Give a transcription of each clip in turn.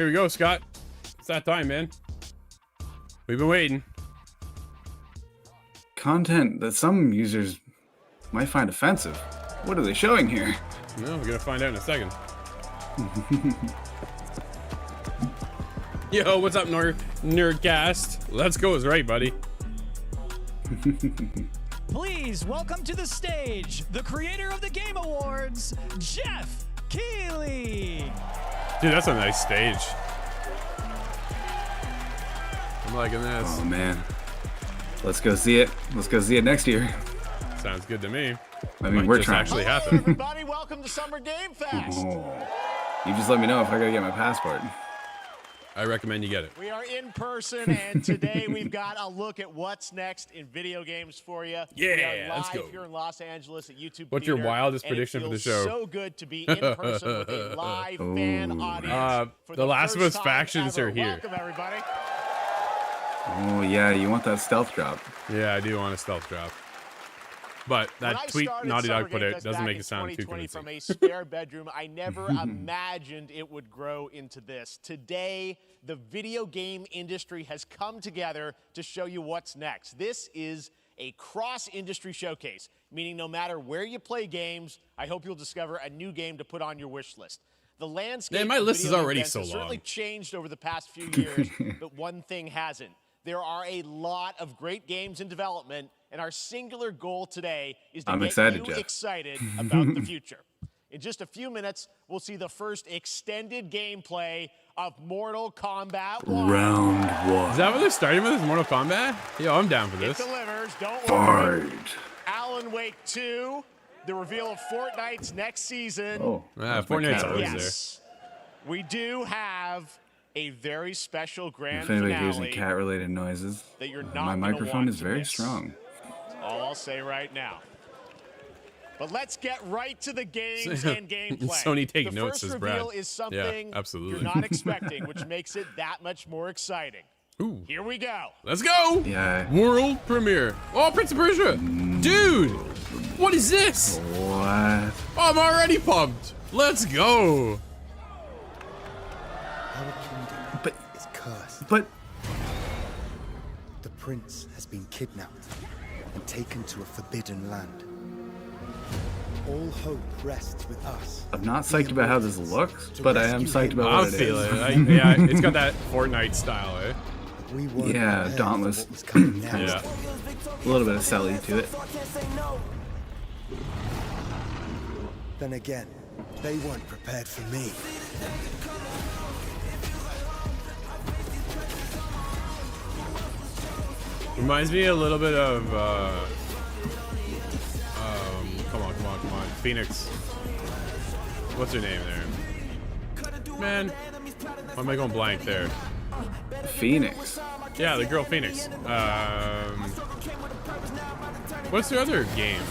Here we go, Scott. It's that time, man. We've been waiting. Content that some users might find offensive. What are they showing here? No, we're gonna find out in a second. Yo, what's up, Nerdcast? Let's go is right, buddy. Please welcome to the stage the creator of the Game Awards, Jeff Keighley. Dude, that's a nice stage. I'm liking this. Oh man, let's go see it. Let's go see it next year. Sounds good to me. I mean, we're trying. Actually Hello, happen. everybody. Welcome to Summer Game Fest. Oh. You just let me know if I gotta get my passport. I recommend you get it. We are in person, and today we've got a look at what's next in video games for you. Yeah, we are live let's go. here in Los Angeles at YouTube What's your Theater, wildest and it prediction for the feels show? So good to be in person with a live fan audience. For The Last of first Us time factions ever. are here. Welcome, everybody. Oh yeah, you want that stealth drop? Yeah, I do want a stealth drop. But When I that tweet started Naughty Summer Dog put Game it Fest doesn't back make in it sound too 2020 convincing. from a spare bedroom, I never imagined it would grow into this. Today, the video game industry has come together to show you what's next. This is a cross-industry showcase, meaning no matter where you play games, I hope you'll discover a new game to put on your wish list. The landscape Man, my of list video is already events so has certainly long. changed over the past few years, but one thing hasn't. There are a lot of great games in development, and our singular goal today is to I'm get excited, you Jeff. excited about the future. In just a few minutes, we'll see the first extended gameplay of Mortal Kombat 1. Round Is one. that what they're starting with? Is Mortal Kombat? Yo, I'm down for It this. delivers, don't worry. Fight. Alan Wake 2, the reveal of Fortnite's next season. Oh, Ah, that's my Fortnite's cat. always there. Yes, we do have a very special grand If anybody hears finale any cat-related noises, that you're not my gonna microphone want is to very miss. strong. All I'll say right now. But let's get right to the games and gameplay. Sony take the notes, first says Brad. reveal is something Yeah, absolutely. you're not expecting, which makes it that much more exciting. Ooh. Here we go. Let's go! Yeah. World premiere. Oh, Prince of Persia! Dude! What is this? What? Oh, I'm already pumped. Let's go! Our kingdom But, is cursed. but, The prince has been kidnapped and taken to a forbidden land. All hope rests with us. I'm not psyched about how this looks, but I am psyched about I'm what it feeling is. it. Yeah, it's got that Fortnite style, eh? But we weren't Yeah, prepared for Dauntless. what was coming next. Yeah. A little bit of Sally to it. Then again, they weren't prepared for me. Reminds me a little bit of, come on. Phoenix. What's her name there? Man, why am I going blank there? Phoenix. Yeah, the girl Phoenix. What's the other game?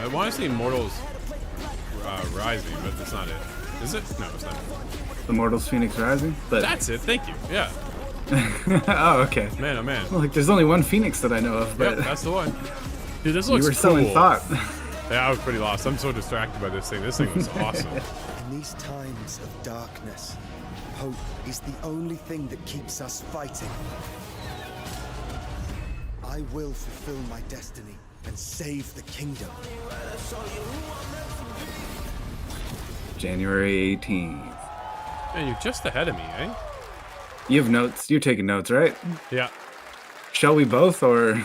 I want to say Immortals Rising, but that's not it. Is it? No, it's not. Immortals Phoenix Rising? But That's it. Thank you. Yeah. oh, okay. Man, oh man. Like, there's only one Phoenix that I know of, but Yep, that's the one. Dude, this you looks were cool. selling thought. Yeah, I was pretty lost. I'm so distracted by this thing. This thing was awesome. In these times of darkness, hope is the only thing that keeps us fighting. I will fulfill my destiny and save the kingdom. January 18th. Man, you're just ahead of me, eh? You have notes. You're taking notes, right? Yeah. Shall we both, or?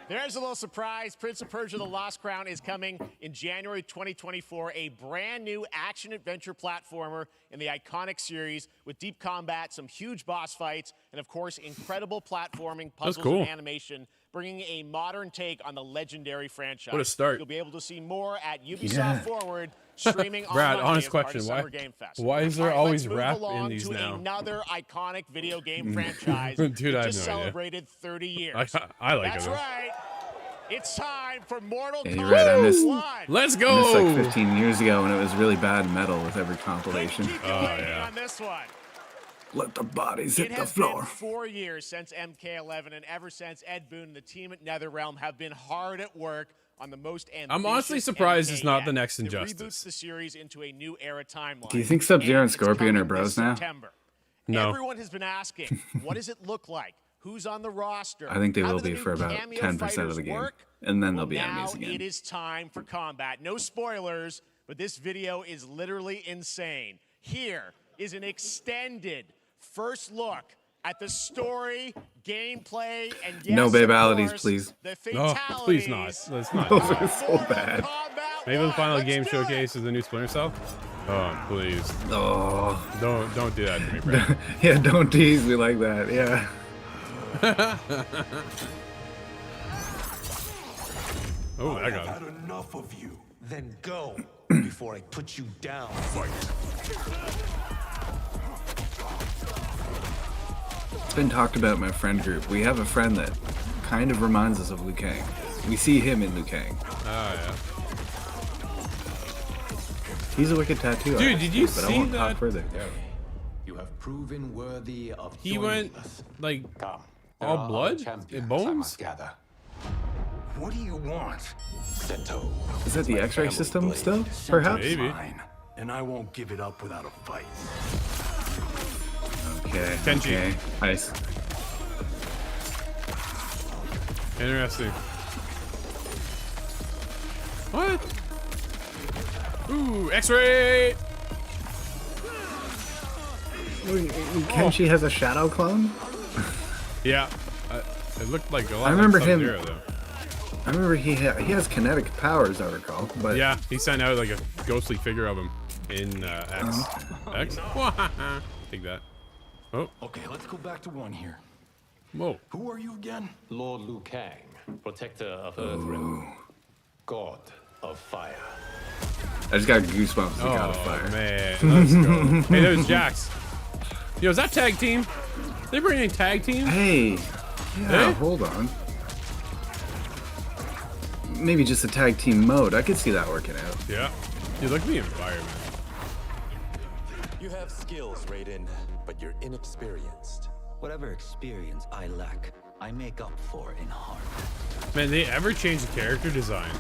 There's a little surprise. Prince of Persia: The Lost Crown is coming in January 2024. A brand new action-adventure platformer in the iconic series with deep combat, some huge boss fights, and of course, incredible platforming, puzzles, cool. and animation, bringing a modern take on the legendary franchise. What a start. You'll be able to see more at Ubisoft Yeah. Forward, streaming on Brad, Monday honest as part question, of why- Summer Game Fest. why is there All right, always let's move rap in along these to now? another iconic video game franchise Dude, that I have just no idea. celebrated 30 years. I like That's it. right. It's time for Mortal Yeah, Kombat you're right, I missed- 1. Let's This like go! 15 years ago when it was really bad metal with every Couldn't compilation. keep you Oh, waiting yeah. on this one. Let the bodies It hit the has been floor. 4 years since MK11, and ever since, Ed Boon and the team at NetherRealm have been hard at work on the most ambitious I'm honestly surprised it's MK not yet. the next That Injustice. reboots the series into a new era timeline. Do you think Sub-Zero and it's Scorpion are coming bros this now? September. No. Everyone has been asking, what does it look like? Who's on the roster? I think they How will do the be new for about cameo 10% of fighters the game. work? And then Well, they'll be now enemies again. it is time for combat. No spoilers, but this video is literally insane. Here is an extended first look at the story, gameplay, and yes, No of babalities, course, please. The No, fatalities. please not. Let's not. Those do are that. so bad. Maybe the final Let's game do showcase is the new Splinter Cell. Oh, please. Oh, Don't do that to me, Brad. yeah, don't tease me like that. Yeah. Oh, I that have got had enough of you. Then go before I put you down. It's been talked about in my friend group. We have a friend that kind of reminds us of Liu Kang. We see him in Liu Kang. Oh, yeah. He's a wicked tattoo Dude, artist, did you but I see won't that? talk further. You have proven worthy of He joining went, us. like, Come. All are blood? other champions, And I bones? must gather. What do you want? Seto. Is that the my X-ray family system blade. still? Perhaps. Maybe. Mine, and I won't give it up without a fight. Okay. Kenji. Okay. Nice. Interesting. What? Ooh, X-ray! Kenshi has a shadow clone? Yeah. It looked like a lot I remember like him- Sub-Zero, though. I remember he has kinetic powers, I recall. But Yeah, he sent out like a ghostly figure of him in X. X? Take that. Oh, Okay, let's go back to one here. whoa. Who are you again? Lord Liu Kang, protector of Earthrealm, god of fire. I just got goosebumps. The God of Oh, Fire. man. Let's go. Hey, there's Jax. Yo, is that tag team? They bringing in tag team? Hey. Yeah. Hey? Hold on. Maybe just a tag team mode. I could see that working out. Yeah. Dude, look at the environment. You have skills, Raiden, but you're inexperienced. Whatever experience I lack, I make up for in heart. Man, they ever change the character design?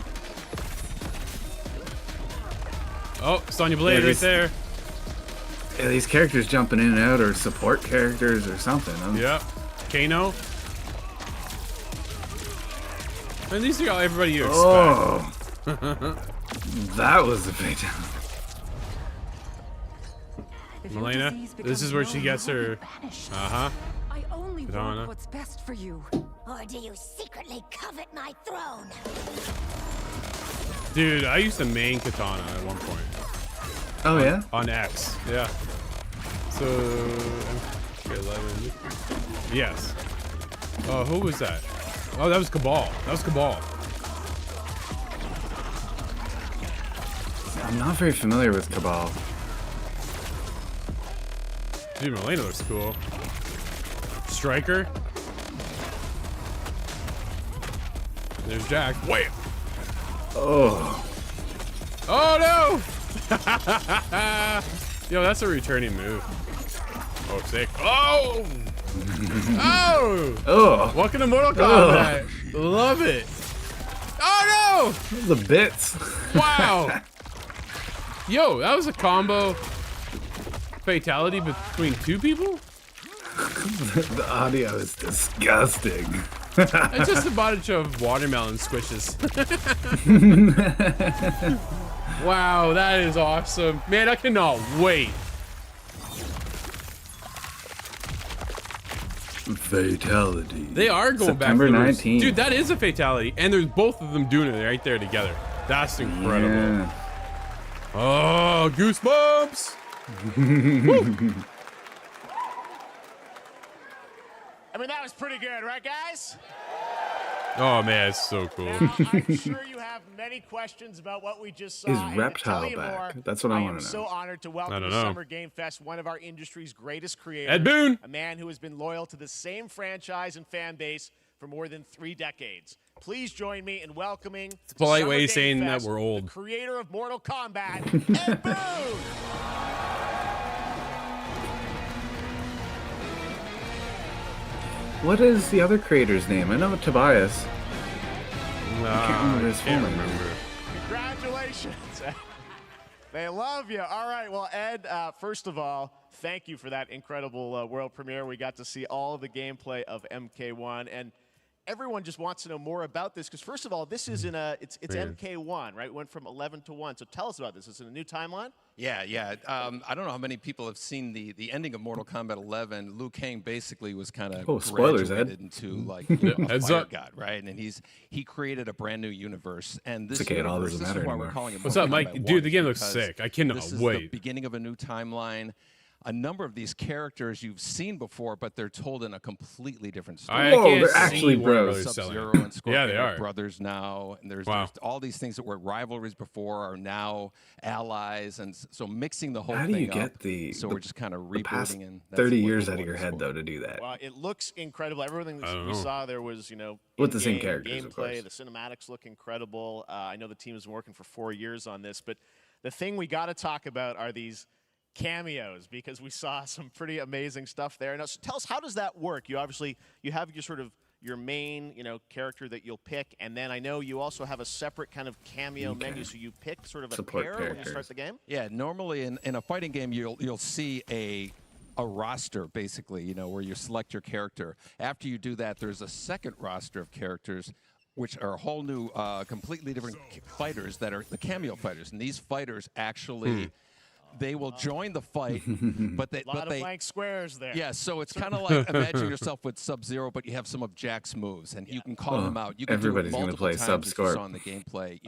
Oh, Sonya Blade right these- there. Yeah, these characters jumping in and out are support characters or something. Yep. Kano. Man, these are all everybody you expect. Oh. That was the fatality. Melina, this is where she gets her. Uh-huh. I only Katana. want what's best for you. Or do you secretly covet my throne? Dude, I used to main Katana at one point. Oh, yeah? On X. Yeah. So, MK11. Yes. Oh, who was that? Oh, that was Cabal. That was Cabal. I'm not very familiar with Cabal. Dude, Melina looks cool. Striker. There's Jack. Wait. Oh. Oh no! Yo, that's a returning move. Oh, sick. Oh! Oh! Oh. Welcome to Mortal Kombat. Love it. Oh The bits. no! Wow. Yo, that was a combo fatality between two people? The audio is disgusting. It's just a bunch of watermelon squishes. Wow, that is awesome. Man, I cannot wait. Fatality. They are going September back. September 19th. Dude, that is a fatality. And there's both of them doing it right there together. That's incredible. Yeah. Oh, goosebumps. I mean, that was pretty good, right, guys? Oh, man, it's so cool. Now, I'm sure you have many questions about what we just saw. Is and to Reptile tell you back? more, That's what I am wanna know. so honored to I welcome don't to know. Summer Game Fest one of our industry's greatest creators. Ed Boon. A man who has been loyal to the same franchise and fan base for more than 3 decades. Please join me in welcoming It's a polite Summer way of Game saying that Fest, we're old. the creator of Mortal Kombat, Ed Boon. What is the other creator's name? I know Tobias. Can't remember his full name. remember. Congratulations. They love you. All right. Well, Ed, first of all, thank you for that incredible world premiere. We got to see all of the gameplay of MK1, and everyone just wants to know more about this because, first of all, this is in a it's MK1, right? It went from 11 to 1. So tell us about this. Is it a new timeline? Yeah. I don't know how many people have seen the ending of Mortal Kombat 11. Liu Kang basically was kind of spoilers, Ed. graduated into like a Heads fire up. god, right? And he created a brand new universe. And this It's okay, it all universe, doesn't this is matter why anymore. we're calling it What's Mortal up, Mike? Kombat Dude, 1 the game looks because sick. I cannot this is wait. the beginning of a new timeline. A number of these characters you've seen before, but they're told in a completely different story. I Whoa, can't they're actually see Warner bros. Brothers selling Sub-Zero it. and Scorpion Yeah, they are are. brothers now, and there's all these things that were rivalries before are now allies, and so mixing the whole How thing do you up. get the So we're just kind of the past rebooting and that's 30 what years the out of your one is head for. though to do that? Well, it looks incredible. Everything I don't we know. saw there was, With the same in-game characters, of gameplay. course. The cinematics look incredible. I know the team has been working for 4 years on this, but the thing we got to talk about are these cameos, because we saw some pretty amazing stuff there. Now, so tell us, how does that work? You obviously have your sort of your main, character that you'll pick, and then I know you also have a separate kind of cameo menu, so you pick sort of a Support pair when you characters. start the game. Yeah, normally in a fighting game, you'll see a roster, basically, where you select your character. After you do that, there's a second roster of characters, which are a whole new, completely different fighters that are the cameo fighters. And these fighters actually, they will join the fight, but they... A lot of blank squares there. Yeah, so it's kind of like imagine yourself with Sub-Zero, but you have some of Jack's moves, and you can call them out. You can everybody's do it gonna multiple play times, as you Sub-Scorp. saw in the gameplay,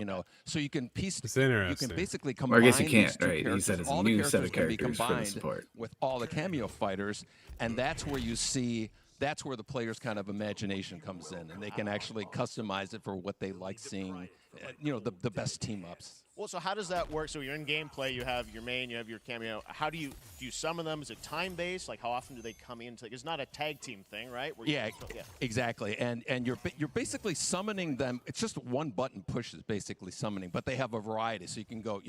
so you can piece. It's You interesting. can basically Or combine. I guess you these can't, two right? He characters. said it's a All the new set of can be characters for the combined support. with all the cameo fighters, and that's where you see. That's where the player's kind of imagination comes in, and they can actually customize it for what they like seeing. The best team ups. Well, so how does that work? So you're in gameplay, you have your main, you have your cameo. How do you summon them? Is it time-based? Like, how often do they come into? It's not a tag team thing, right? Where Yeah, exactly. And you're basically summoning them. It's just one button push is basically summoning, but they have a variety. So you can go,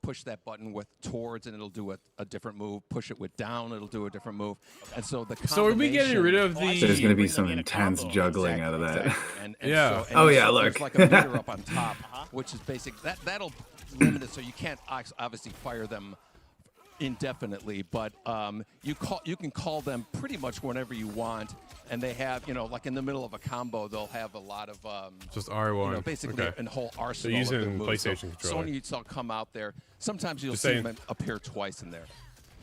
push that button with towards, and it'll do a different move. Push it with down, it'll do a different move. And so the So are we getting rid of the? So there's going to be some intense juggling out of that. And Yeah. Oh, yeah, there's look. like a meter up on top, which is basic. That'll limit it, so you can't obviously fire them indefinitely, but you can call them pretty much whenever you want, and they have like in the middle of a combo they'll have a lot of Just R1. basically Okay. a whole So arsenal. using of good moves. PlayStation So controller. Sony saw come out there. Sometimes you'll Just see saying. them appear twice in there.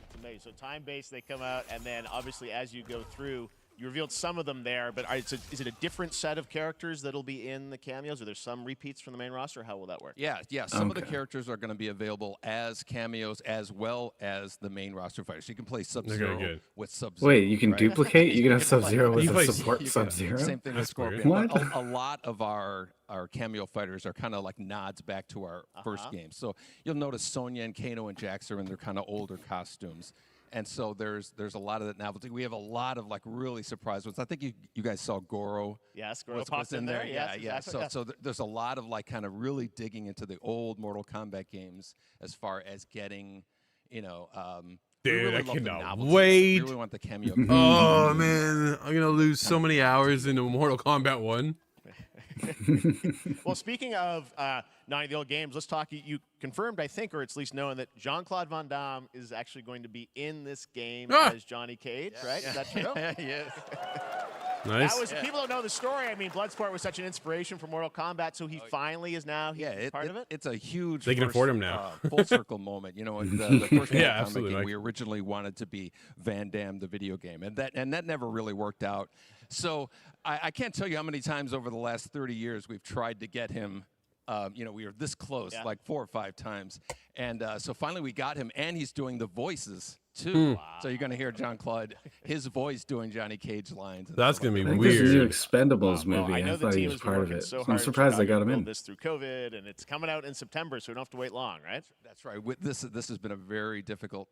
It's amazing. So time-based, they come out, and then obviously as you go through, you revealed some of them there, but is it a different set of characters that'll be in the cameos? Are there some repeats from the main roster? Or how will that work? Yeah. Some of the characters are going to be available as cameos as well as the main roster fighters. You can play Sub-Zero good. with Sub-Zero. Wait, you can right? duplicate? You can have Sub-Zero with You a play- support You can- Sub-Zero? Same thing with That's Scorpion. weird. But a lot of our cameo fighters are kind of like nods back to our first game. So you'll notice Sonya and Kano and Jax are in their kind of older costumes. And so there's a lot of that novelty. We have a lot of like really surprise ones. I think you guys saw Goro. Yes, Goro was popped in there. Yeah, Yes, yeah. exactly. So there's a lot of like kind of really digging into the old Mortal Kombat games as far as getting, we Dude, really I love the cannot novelty. wait. We really want the cameo. Oh man, I'm gonna lose so many hours into Mortal Kombat 1. Well, speaking of 90 the old games, let's talk. You confirmed, I think, or it's at least known that Jean-Claude Van Damme is actually going to be in this game as Johnny Cage, right? Is that true? Yes. Nice. That was people don't know the story. I mean, Bloodsport was such an inspiration for Mortal Kombat, so he finally is now part of it. It's a huge. They can first, afford him now. Full circle moment. The first Mortal Kombat absolutely, game, Mike. we originally wanted to be Van Damme, the video game, and that never really worked out. So I can't tell you how many times over the last 30 years we've tried to get him. We were this close, like 4 or 5 times, and so finally we got him, and he's doing the voices too. So you're going to hear Jean-Claude, his voice doing Johnny Cage lines. That's gonna be I think there's a new weird. Expendables Well, movie. I know I the thought he team was has been part of working it. so So I'm hard to surprised they try got to him build in. this through COVID, and it's coming out in September, so we don't have to wait long, right? That's right. This has been a very difficult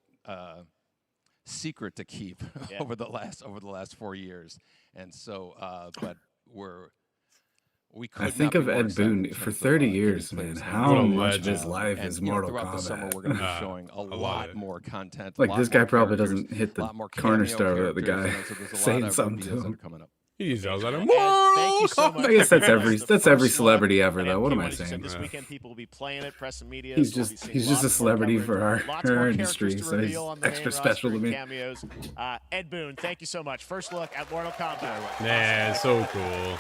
secret to keep over the last 4 years, and so but we could I think not of be more Ed excited Boon in for terms of, 30 getting years, players man. in. How What a much of his legend. life And, is you know, Mortal throughout the summer, Kombat? we're going to be showing a love lot it. more content. Like, a lot this guy more probably characters, doesn't hit the a lot more cornerstone cameo of the characters, guy so there's a saying lot of something to reveals that him. are coming up. He yells at him. And thank you so Mortal much. I guess that's for every the that's every first celebrity look. ever, And though. What am P1, I as you said, saying? This weekend, people will be playing it, press and media. He's so we'll just be seeing he's just a lots more celebrity coverage, for lots our more industry, characters to so he's reveal on the main extra roster special to and me. Cameos. Ed Boon, thank you so much. First look at Mortal Kombat. Man, so cool.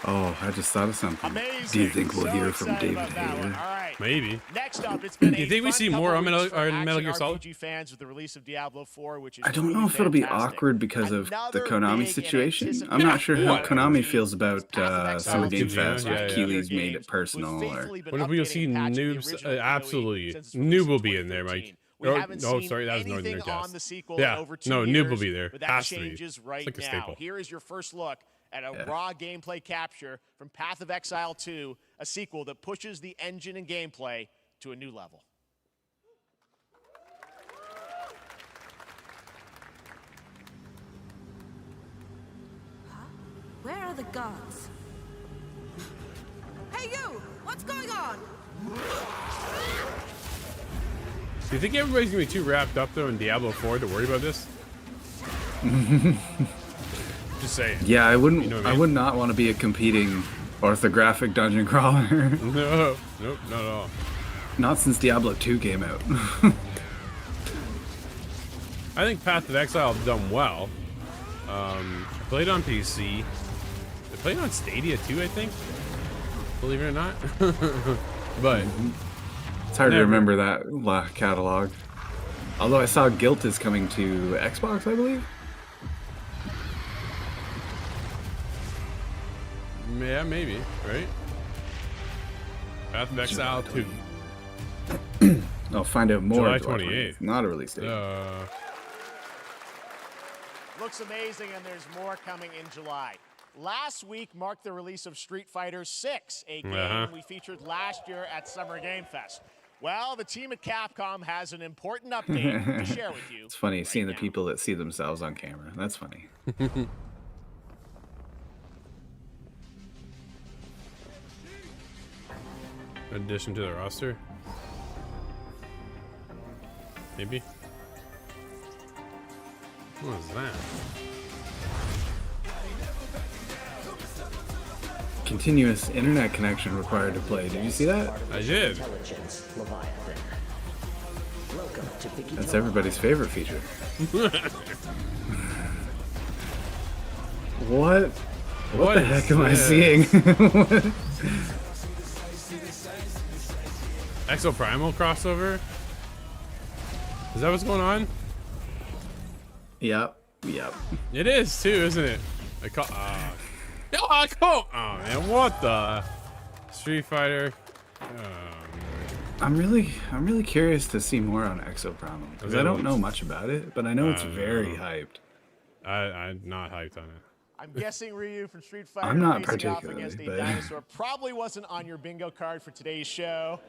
Oh, I just thought of something. Amazing. Do you think we'll So hear from excited David about that one. Hayter? All right. Maybe. Next up, it's been You a think we fun see couple more on weeks Metal- for or action Metal Gear Solid? RPG fans with the release of Diablo 4, which is I don't really know if it'll be fantastic. awkward because of the Another Konami big and situation. I'm not sure how anticipated Konami RPG feels about Path of some Exile Game 2, Fest. yeah, If yeah. Keely's Video made games, it personal, we've or faithfully been What if we'll updating see and patching the noobs? original DOE Absolutely. since its release Noob in will be in there, 2013. Mike. We Oh, haven't no, seen sorry, that was Northern anything Nerdcast. on the sequel Yeah, in over 2 no, years, Noob will be there. but that Has to be. changes It's right like a now. staple. Here is your first look at a raw gameplay capture from Path of Exile 2, a sequel that pushes the engine and gameplay to a new level. Where are the guards? Hey, you! What's going on? Do you think everybody's gonna be too wrapped up though in Diablo 4 to worry about this? Just saying. Yeah, I wouldn't. You know what I I mean? would not want to be a competing orthographic dungeon crawler. No, nope, not at all. Not since Diablo 2 came out. I think Path of Exile have done well. I played on PC. I played on Stadia too, I think. Believe it or not. But it's hard to remember that catalog. Although I saw Guilt is coming to Xbox, I believe. Yeah, maybe, right? Path of Exile 2. I'll find out more. July 28th. Not a release date. Looks amazing, and there's more coming in July. Last week marked the release of Street Fighter VI, a game we featured last year at Summer Game Fest. Well, the team at Capcom has an important update to share with you. It's funny seeing the people that see themselves on camera. That's funny. Addition to the roster? Maybe? What was that? Continuous internet connection required to play. Did you see that? I did. That's everybody's favorite feature. What? What the heck am I seeing? Exoprimal crossover? Is that what's going on? Yep. It is too, isn't it? Oh man, what the? Street Fighter. I'm really curious to see more on Exoprimal because I don't know much about it, but I know it's very hyped. I'm not hyped on it. I'm guessing Ryu from Street Fighter I'm not facing off particularly, against a but dinosaur probably wasn't on your bingo card for today's show.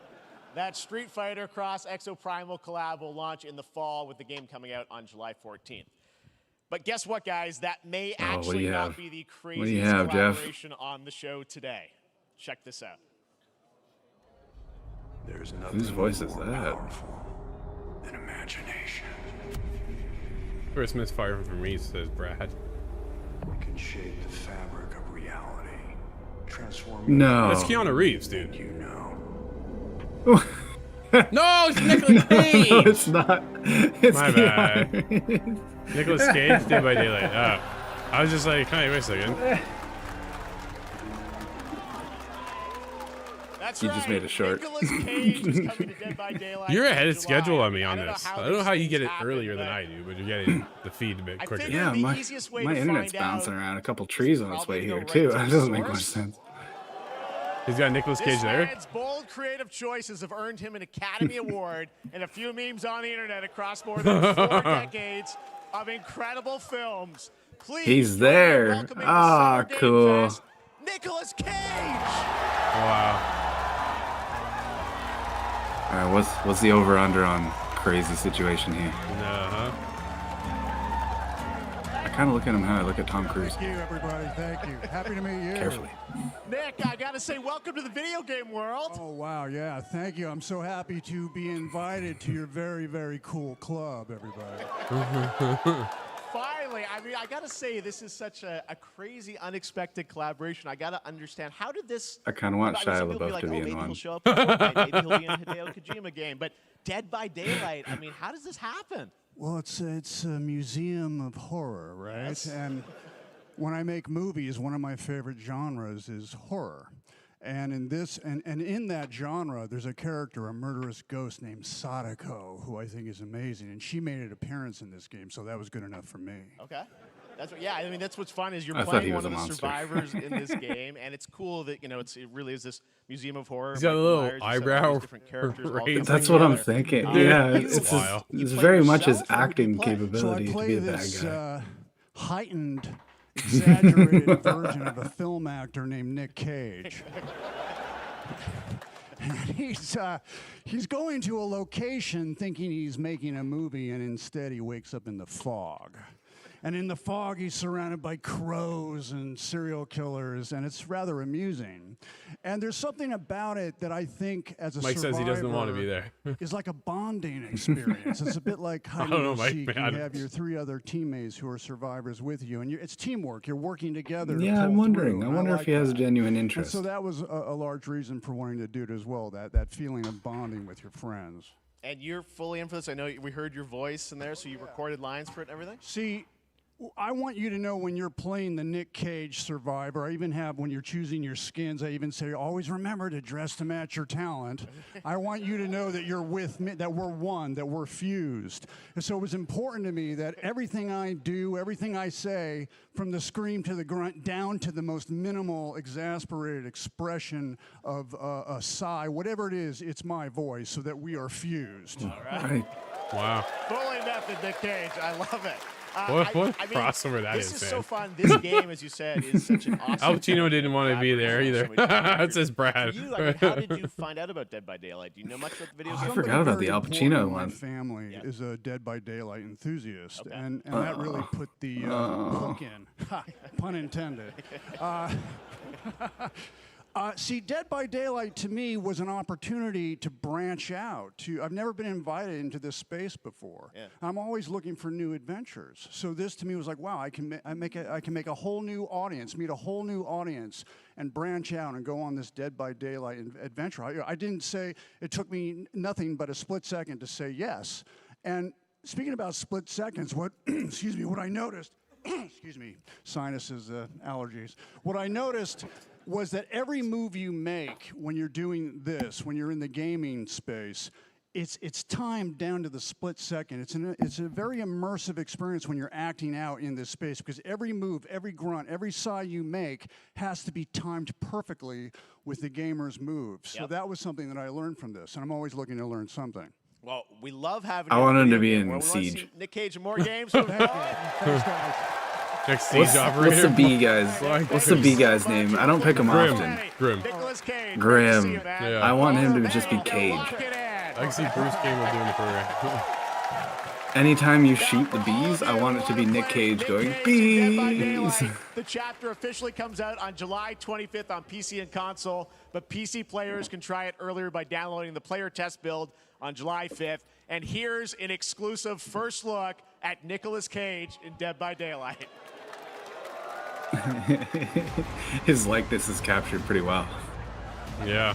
That Street Fighter Cross Exoprimal collab will launch in the fall with the game coming out on July 14th. But guess what, guys? That may actually not be the craziest collaboration on the show today. Check this out. There's nothing Whose voice is more that? powerful than imagination. Christmas fire for me, says Brad. We can shape the fabric of reality, transform. No. That's Keanu Reeves, dude. You know. No, it's Nicolas Cage. No, it's not. It's My bad. Nicolas Cage, Dead by Daylight. Oh. I was just like, hey, wait a second. That's You just made a short. Nicolas Cage is coming to Dead by Daylight. You're ahead of in schedule July. on me on this. I don't know how you get it earlier than I do, but you're getting the feed a bit quicker. Yeah, my internet's bouncing around a couple trees on its way here too. That doesn't make much sense. He's got Nicolas Cage This there. man's bold creative choices have earned him an Academy Award and a few memes on the internet across more than 4 decades of incredible films. Please He's there. welcoming to Ah, Summer Game cool. Fest, Nicolas Cage. Wow. All right, what's the over/under on crazy situation here? I kind of look at him how I look at Tom Cruise. Thank you, everybody. Thank you. Happy to meet you. Carefully. Nick, I gotta say, welcome to the video game world. Oh, wow. Yeah, thank you. I'm so happy to be invited to your very, very cool club, everybody. Finally, I mean, I gotta say, this is such a crazy, unexpected collaboration. I gotta understand, how did this... I kind of want some Shia people be LaBeouf like, to be maybe in one. he'll show up in Fortnite, maybe he'll be in a Hideo Kojima game, but Dead by Daylight, I mean, how does this happen? Well, it's a museum of horror, right? Yes. And when I make movies, one of my favorite genres is horror. And in this, and in that genre, there's a character, a murderous ghost named Sadako, who I think is amazing. And she made an appearance in this game, so that was good enough for me. Okay. That's what, yeah, I mean, that's what's fun is you're I thought playing he one was of a the monster. survivors in this game, and it's cool that, you know, it really is this museum of horror. He's got a Michael little Myers, you said all eyebrow these different characters all raise. coming That's what I'm together. thinking. Dude, Yeah, he's it's wild. very much his yourself, or do you acting play? capability So I to play be a bad this guy. heightened, exaggerated version of a film actor named Nick Cage. And he's going to a location thinking he's making a movie, and instead he wakes up in the fog. And in the fog, he's surrounded by crows and serial killers, and it's rather amusing. And there's something about it that I think, as a Mike says he doesn't want to be there. is like a bonding experience. It's a bit like hide don't know, and Mike, seek. man. You have your 3 other teammates who are survivors with you, and it's teamwork. You're working together. to Yeah, I'm pull wondering. through, I and wonder if like he has that. genuine And interest. so that was a large reason for wanting to do it as well. That feeling of bonding with your friends. And you're fully in for this. I know we heard your voice in there, so you recorded lines for it and everything? See, I want you to know when you're playing the Nick Cage Survivor, I even have when you're choosing your skins, I even say, always remember to dress to match your talent. I want you to know that you're with me, that we're one, that we're fused. And so it was important to me that everything I do, everything I say, from the scream to the grunt, down to the most minimal, exasperated expression of a sigh, whatever it is, it's my voice, so that we are fused. All right. Wow. Fully method, Nick Cage. I love it. What I mean, crossover that this is, so man. fun. This game, as you said, is such an awesome. Al Pacino didn't want to be there either. That says Brad. For you, I mean, how did you find out about Dead by Daylight? Do you know much about the video game? I forgot about the Al Pacino My one. family is a Dead by Daylight enthusiast, and that really put the hook in. Ha, pun intended. See, Dead by Daylight to me was an opportunity to branch out. I've never been invited into this space before. Yeah. I'm always looking for new adventures. So this to me was like, wow, I can make a whole new audience, meet a whole new audience, and branch out and go on this Dead by Daylight adventure. I didn't say, it took me nothing but a split second to say yes. And speaking about split seconds, what excuse me, what I noticed, excuse me, sinuses, allergies. What I noticed was that every move you make when you're doing this, when you're in the gaming space, it's timed down to the split second. It's a very immersive experience when you're acting out in this space, because every move, every grunt, every sigh you make has to be timed perfectly with the gamer's moves. So that was something that I learned from this, and I'm always looking to learn something. Well, we love having. I you want him to video be game in world. We wanna Siege. see Nick Cage in more games. So Thanks, guys. Next siege operator. What's the B guy's? What's the B guy's name? I don't pick him often. Grim. Nicolas Cage. Grim. Yeah. I want him to just be Cage. I can see Bruce Campbell doing the program. Anytime you shoot the bees, I want it to be Nick Cage going, bees. The chapter officially comes out on July 25th on PC and console, but PC players can try it earlier by downloading the player test build on July 5th. And here's an exclusive first look at Nicolas Cage in Dead by Daylight. His likeness is captured pretty well. Yeah.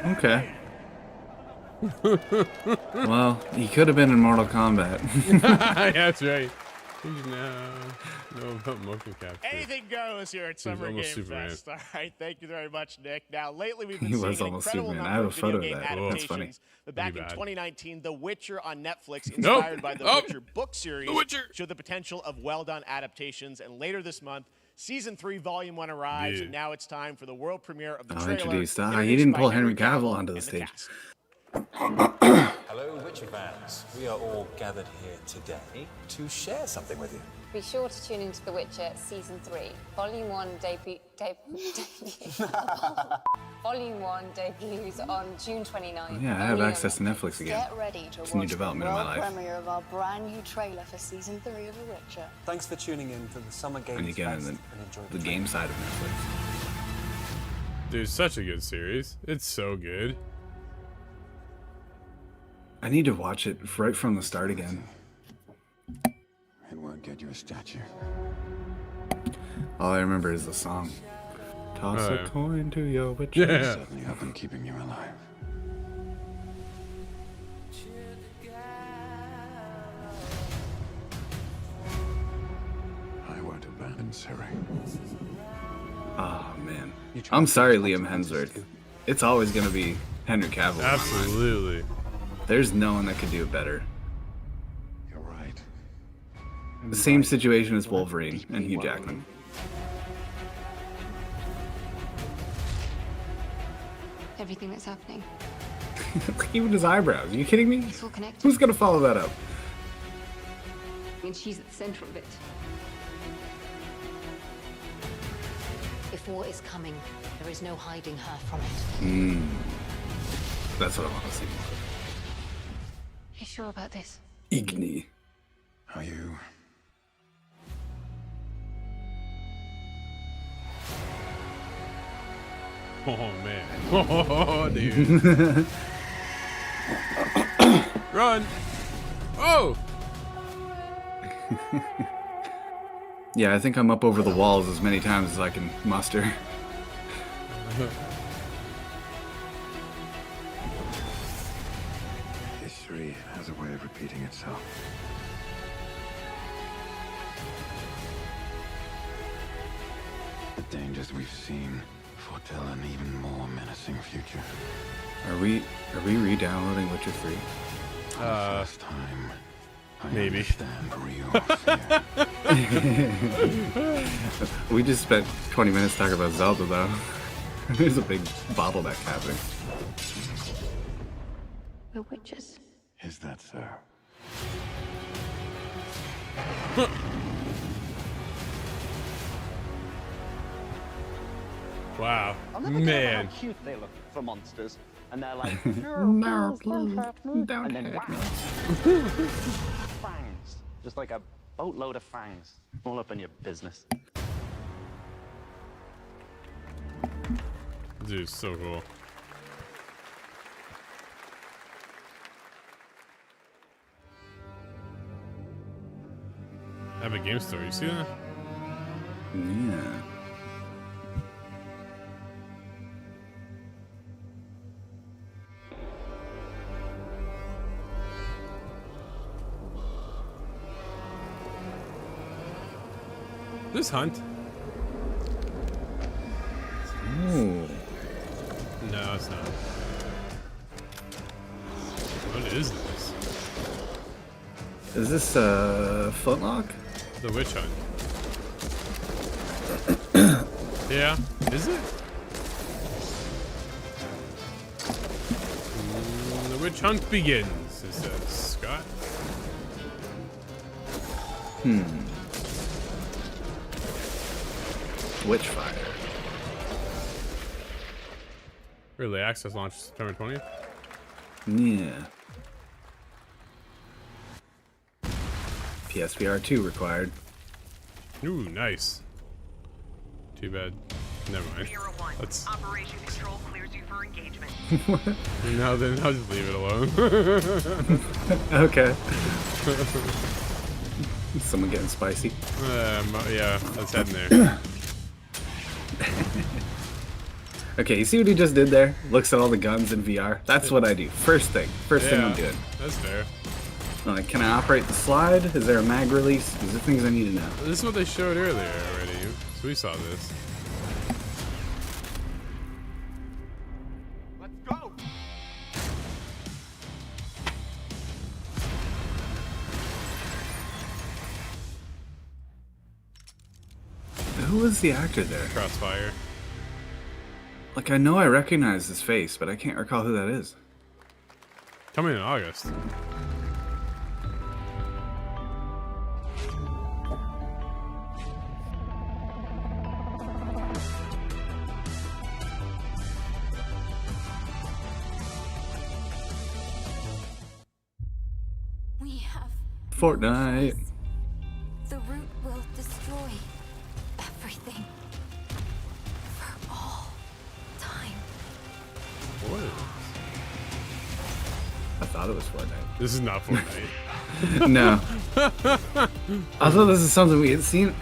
Okay. Well, he could have been in Mortal Kombat. Yeah, that's right. You know about motion capture. Anything goes here at Summer Game almost Superman. Fest. All right, thank you very much, Nick. Now, lately we've been He seeing was an almost incredible Superman. number I have a of photo video of game that. That's funny. adaptations. But back in Pretty bad. 2019, The Witcher on Netflix, Nope. inspired by the Nope. Witcher book series, The Witcher. showed the potential of well-done adaptations. And later this month, Season 3, Volume 1 arrives, Yeah. and now it's time for the world premiere of the I'll trailer. introduce. He introduced didn't by pull Henry Cavill onto the and stage. cast. Hello, Witcher fans. We are all gathered here today to share something with you. Be sure to tune into The Witcher Season 3. Volume 1 Volume 1 debuts on June 29th. Yeah, I have access to Netflix again. Get ready to It's a new watch the development in my world life. premiere of our brand new trailer for Season 3 of The Witcher. Thanks for tuning in to the Summer Games And again, Fest in and enjoy the game side of Netflix. Dude, such a good series. It's so good. I need to watch it right from the start again. It won't get you a statue. All I remember is the song. Toss Oh, a yeah. coin to your witcher. Yeah. Certainly help in keeping you alive. I won't abandon Ciri. Oh man. I'm sorry, Liam Hemsworth. It's always gonna be Henry Cavill. Absolutely. There's no one that could do it better. You're right. The same situation as Wolverine and Hugh Jackman. Everything that's happening. Like, even his eyebrows. Are you kidding me? It's all connected. Who's gonna follow that up? And she's at the center of it. If war is coming, there is no hiding her from it. That's what I want to see. You sure about this? Igni. Are you? Oh man. Oh dude. Run. Oh. Yeah, I think I'm up over the walls as many times as I can muster. History has a way of repeating itself. The dangers we've seen foretell an even more menacing future. Are we re-downloading Witcher 3? For the first time, I maybe. understand real fear. We just spent 20 minutes talking about Zelda, though. There's a big bottleneck happening. We're witches. Is that so? Wow. I'll never get over Man. how cute they look for monsters. And they're like, No, please, don't and then hurt me. fangs. Just like a boatload of fangs. All up in your business. Dude, so cool. Epic Game Store, you see that? Yeah. This hunt? Ooh. No, it's not. What is this? Is this Flintlock? The witch hunt. Yeah, is it? The witch hunt begins, it says Scott. Witchfire. Early access launch September 20th. Yeah. PSVR 2 required. Ooh, nice. Too bad. Never mind. Let's. Operation Control clears you for engagement. No, then I'll just leave it alone. Okay. Someone getting spicy. Yeah, let's head in there. Okay, you see what he just did there? Looks at all the guns in VR. That's what I do. First thing I'm doing. That's fair. Like, can I operate the slide? Is there a mag release? These are things I need to know. This is what they showed earlier already. So we saw this. Let's go! Who was the actor there? Crossfire. Like, I know I recognize his face, but I can't recall who that is. Coming in August. We have Fortnite. the root will destroy everything for all time. What is I thought it was Fortnite. this? Is not Fortnite. No. I thought this is something we had seen.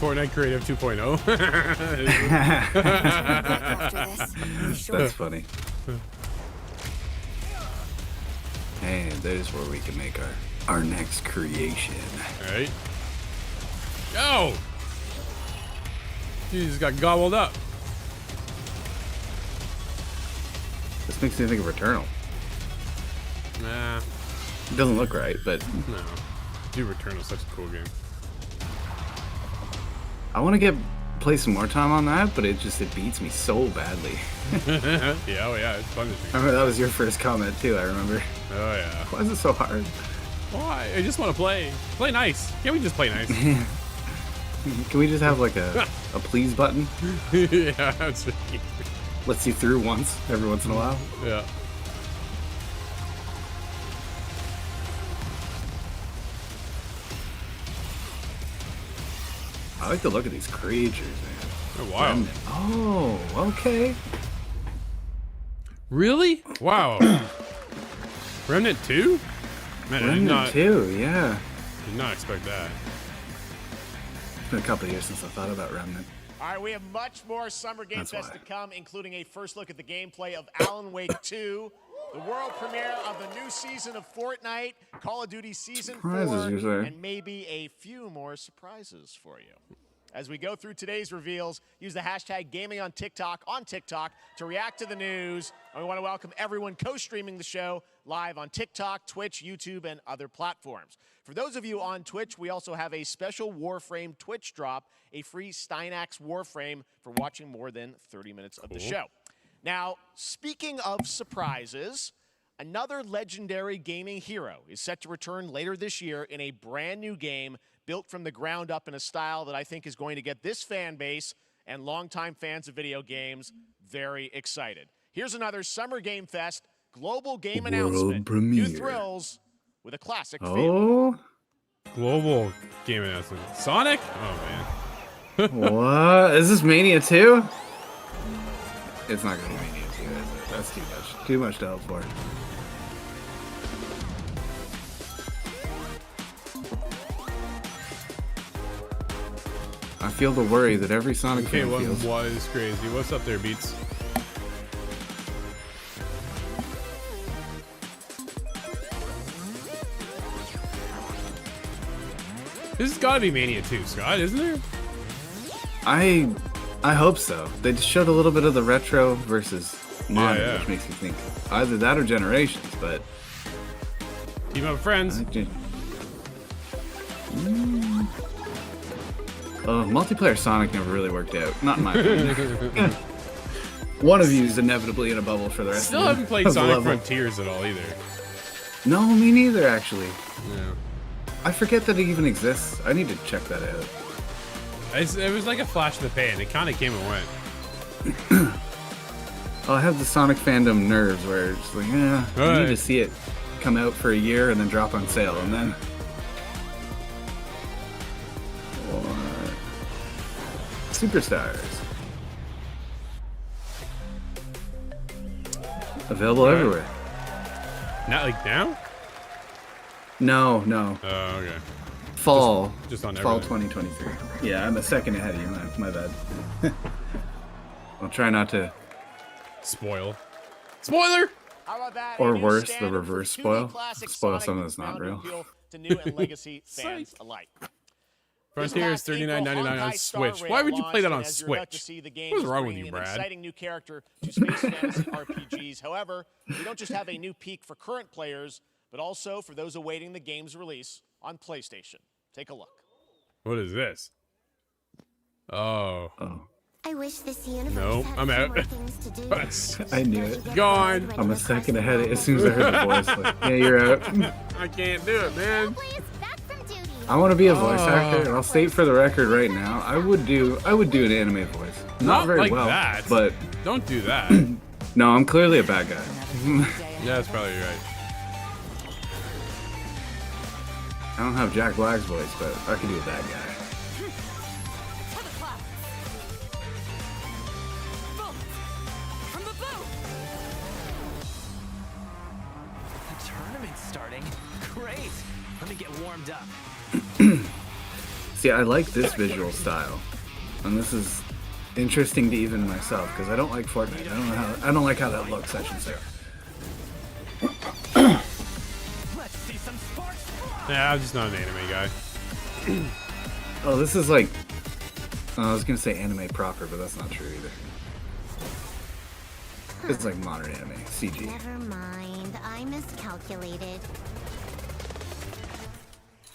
Fortnite Creative 2.0. That's funny. Hey, there's where we can make our next creation. Alright. Go! You just got gobbled up. This makes me think of Returnal. Nah. It doesn't look right, but No. Dude, Returnal's such a cool game. I want to get play some more time on that, but it beats me so badly. Yeah, oh yeah, it's fun to I remember that was your first comment too, I remember. Oh yeah. Why is it so hard? Why? I just want to play. Play nice. Can't we just play nice? Can we just have like a please button? Yeah, that's really cute. Lets you through once, every once in a while. Yeah. I like the look of these creatures, man. Oh, wow. Remnant. Oh, okay. Really? Wow. Remnant 2? Man, Remnant 2, yeah. Did not expect that. It's been a couple of years since I thought about Remnant. All right, we have much more Summer Game That's Fest why. to come, including a first look at the gameplay of Alan Wake 2, the world premiere of the new season of Fortnite, Call of Duty Season 4, Surprises, you say? and maybe a few more surprises for you. As we go through today's reveals, use the hashtag gaming on TikTok to react to the news. And we want to welcome everyone co-streaming the show live on TikTok, Twitch, YouTube, and other platforms. For those of you on Twitch, we also have a special Warframe Twitch drop, a free Steinax Warframe for watching more than 30 minutes of the show. Now, speaking of surprises, another legendary gaming hero is set to return later this year in a brand new game built from the ground up in a style that I think is going to get this fan base and longtime fans of video games very excited. Here's another Summer Game Fest global game announcement. premiere. New thrills with a classic feel. Oh, Global game announcement. Sonic? Oh, man. what? Is this Mania 2? It's not gonna be Mania 2, is it? That's too much. Too much to hope for. I feel the worry that every Sonic Okay, fan what feels. was crazy? What's up there, Beats? This has got to be Mania 2, Scott, isn't there? I hope so. They just showed a little bit of the retro versus modern, yeah. which makes me think either that or Generations, but Team up friends. Multiplayer Sonic never really worked out. Not in my opinion. One of you is inevitably in a bubble for the rest Still of haven't played the Sonic level. Frontiers at all either. No, me neither, actually. Yeah. I forget that it even exists. I need to check that out. It was like a flash in the pan. It kind of came and went. I have the Sonic fandom nerves where it's like, yeah, I Right. need to see it come out for a year and then drop on sale, and then. What? Superstars. Available Right. everywhere. Not like now? No, no. Oh, okay. Fall. Just on Fall everything. 2023. Yeah, I'm a second ahead of you. My bad. I'll try not to. Spoil. Spoiler! How about that? Or A new worse, the standard for reverse 2D spoil. classic Spoil Sonic something that's not bound to real. appeal to new and legacy fans alike. Frontiers This past April, $39.99 on Honkai Star Switch. Rail Why would you play that on launched, and as you're about to Switch? see, the game What's is wrong with bringing you, an Brad? exciting new character to space fantasy RPGs. However, we don't just have a new peak for current players, but also for those awaiting the game's release on PlayStation. Take a look. What is this? Oh. I wish this universe No, had I'm out. more things to do. I knew it. Gone. I'm a second ahead as soon as I heard the voice. Like, yeah, you're out. I can't do it, man. I want to be a voice actor, and I'll state for the record right now, I would do an anime voice. Not very like well, that. but Don't do that. no, I'm clearly a bad guy. Yeah, that's probably right. I don't have Jack Black's voice, but I can do a bad guy. The tournament's starting. Great. Let me get warmed up. See, I like this visual style, and this is interesting to even myself because I don't like Fortnite. I don't like how that looks. I should say. Let's see some sparks. Yeah, I'm just not an anime guy. Oh, this is like. I was gonna say anime proper, but that's not true either. It's like modern anime, CG. Never mind, I miscalculated.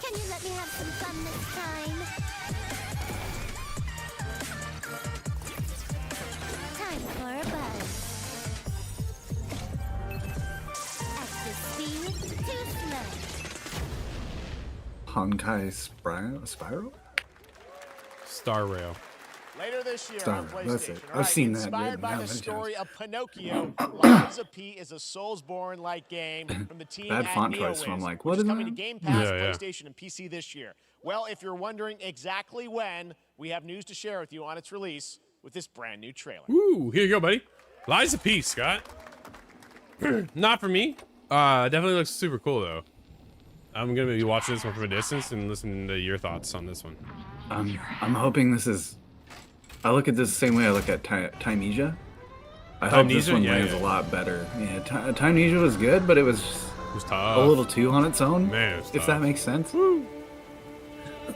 Can you let me have some fun this time? more buzz. Extra speed, too slow. Honkai Spiral? Star Rail. Later this year Star on Rail, that's PlayStation. it. All I've seen that Inspired by how the many story times? of Pinocchio, Lies of P is a Soulsborne-like game from the team Bad at font NeoWiz, choice, so I'm like, what which is is coming to that? Game Pass, Yeah, yeah. PlayStation, and PC this year. Well, if you're wondering exactly when, we have news to share with you on its release with this brand new trailer. Woo, here you go, buddy. Lies of Peace, Scott. Not for me. Definitely looks super cool though. I'm gonna be watching this one from a distance and listening to your thoughts on this one. I'm hoping this is. I look at this the same way I look at Tymesia. I hope this Tymesia? one Yeah, lands yeah. a lot better. Yeah, Tymesia was good, but it was tough. a little too on its own. Man, it's if tough. that makes sense.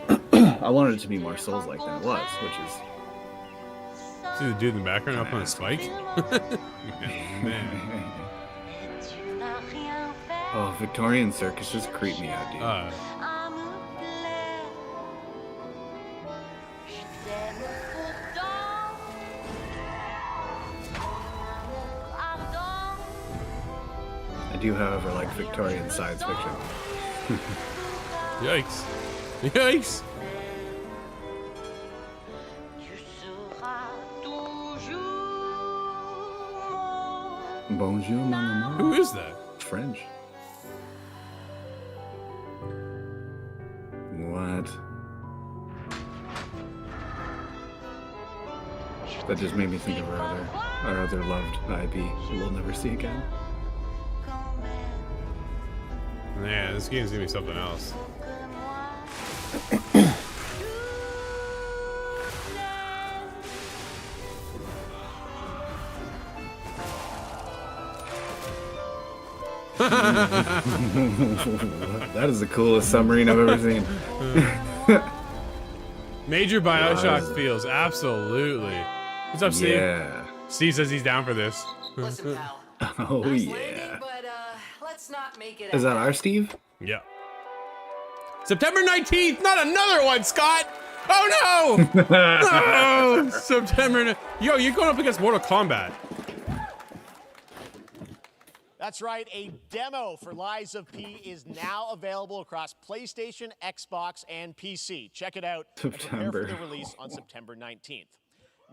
I wanted it to be more Souls-like than it was, which is. See the dude in the background up on a spike? Man. Oh, Victorian circuses creep me out, dude. I do, however, like Victorian science fiction. Yikes. Yikes. Bonjour, mon amour. Who is that? French. What? That just made me think of our other loved IP that we'll never see again. Man, this game's gonna be something else. That is the coolest submarine I've ever seen. Major Bioshock feels, absolutely. What's up, Steve? Yeah. Steve says he's down for this. Listen, pal. Oh Nice yeah. landing, but let's not make it. Is that our Steve? Yeah. September 19th, not another one, Scott! Oh no! Oh, September. Yo, you're going up against Mortal Kombat. That's right, a demo for Lies of P is now available across PlayStation, Xbox, and PC. Check it out and prepare for the release on September 19th.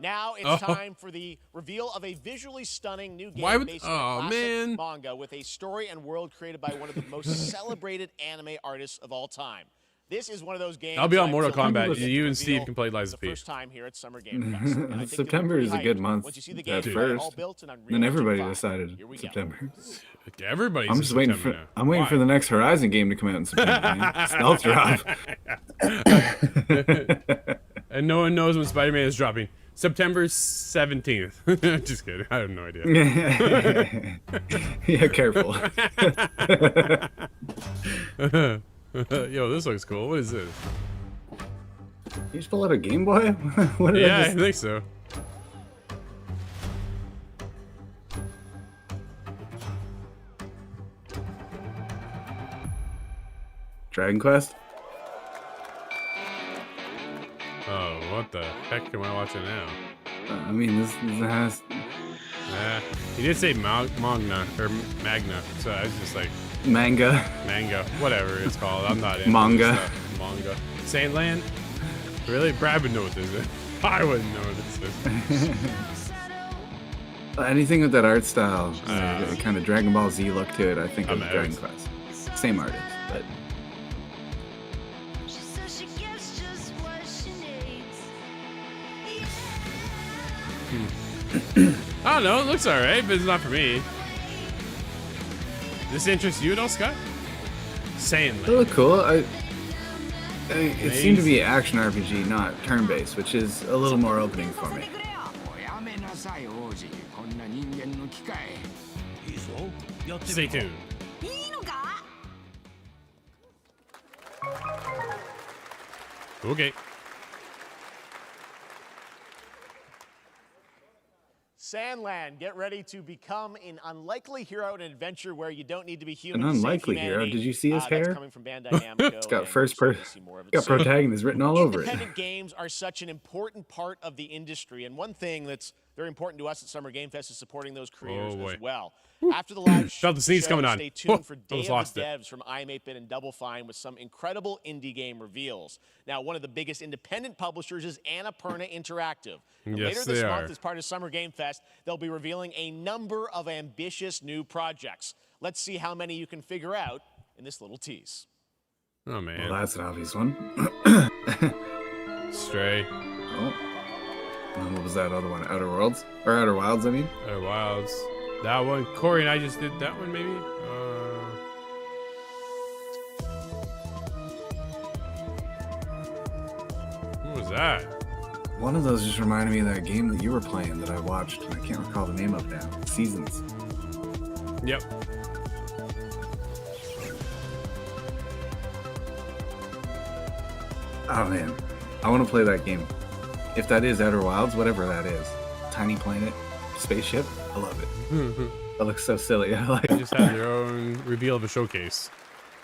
Now it's time for the reveal of a visually stunning new game based on a classic manga with a story and world created by one of the most celebrated anime artists of all time. This is one of those games. I'll be on that Mortal I'm so Kombat. excited You to and Steve reveal can play Lies of P. First time here at Summer Game Fest. And I think September is a good month once you see the game at all first. built in Unreal Then everybody Engine 5. decided Here we go. September. Everybody's I'm in just waiting September for. now. I'm waiting for the next Horizon game to come out in September. Man. Stealth Drop. And no one knows when Spider-Man is dropping. September 17th. Just kidding. I have no idea. Yeah, careful. Yo, this looks cool. What is this? You just pull out a Game Boy? What did Yeah, I just... think so. Dragon Quest? Oh, what the heck am I watching now? I mean, this has... He did say Magna, so I was just like... Manga. Whatever it's called. I'm not into Manga. this stuff. Manga. Sandland? Really? Brad would know what this is. I wouldn't know what this is. Anything with that art style, kind of Dragon Ball Z look to it, I think of I'm Dragon out. Quest. Same artist, but... I don't know. It looks alright, but it's not for me. This interests you at all, Scott? Sandland. They look cool. It seemed to be action RPG, not turn-based, which is a little more opening for me. Stay tuned. Okay. Sandland, get ready to become an unlikely hero in an adventure where you don't need to be human. An to save unlikely hero. humanity. Did you see his That's hair? coming from Bandai Namco. It's got and first we're person. starting to see more of it Got soon. protagonist written all over it. Independent games are such an important part of the industry, and one thing that's Very important to us at Summer Game Fest is supporting those creators Oh, boy. as well. After the live Felt the sneeze show, coming on. stay tuned for Day Almost of lost the it. Devs from iam8bit and Double Fine with some incredible indie game reveals. Now, one of the biggest independent publishers is Annapurna Interactive. And Yes, later this they month, are. as part of Summer Game Fest, they'll be revealing a number of ambitious new projects. Let's see how many you can figure out in this little tease. Oh man. Well, that's an obvious one. Stray. Oh. And what was that other one? Outer Worlds? Or Outer Wilds, I mean? Outer Wilds. That one. Corey and I just did that one, maybe? What was that? One of those just reminded me of that game that you were playing that I watched, and I can't recall the name of now. Seasons. Yep. Oh man, I want to play that game. If that is Outer Wilds, whatever that is, tiny planet, spaceship, I love it. That looks so silly. I like. They just had their own reveal of a showcase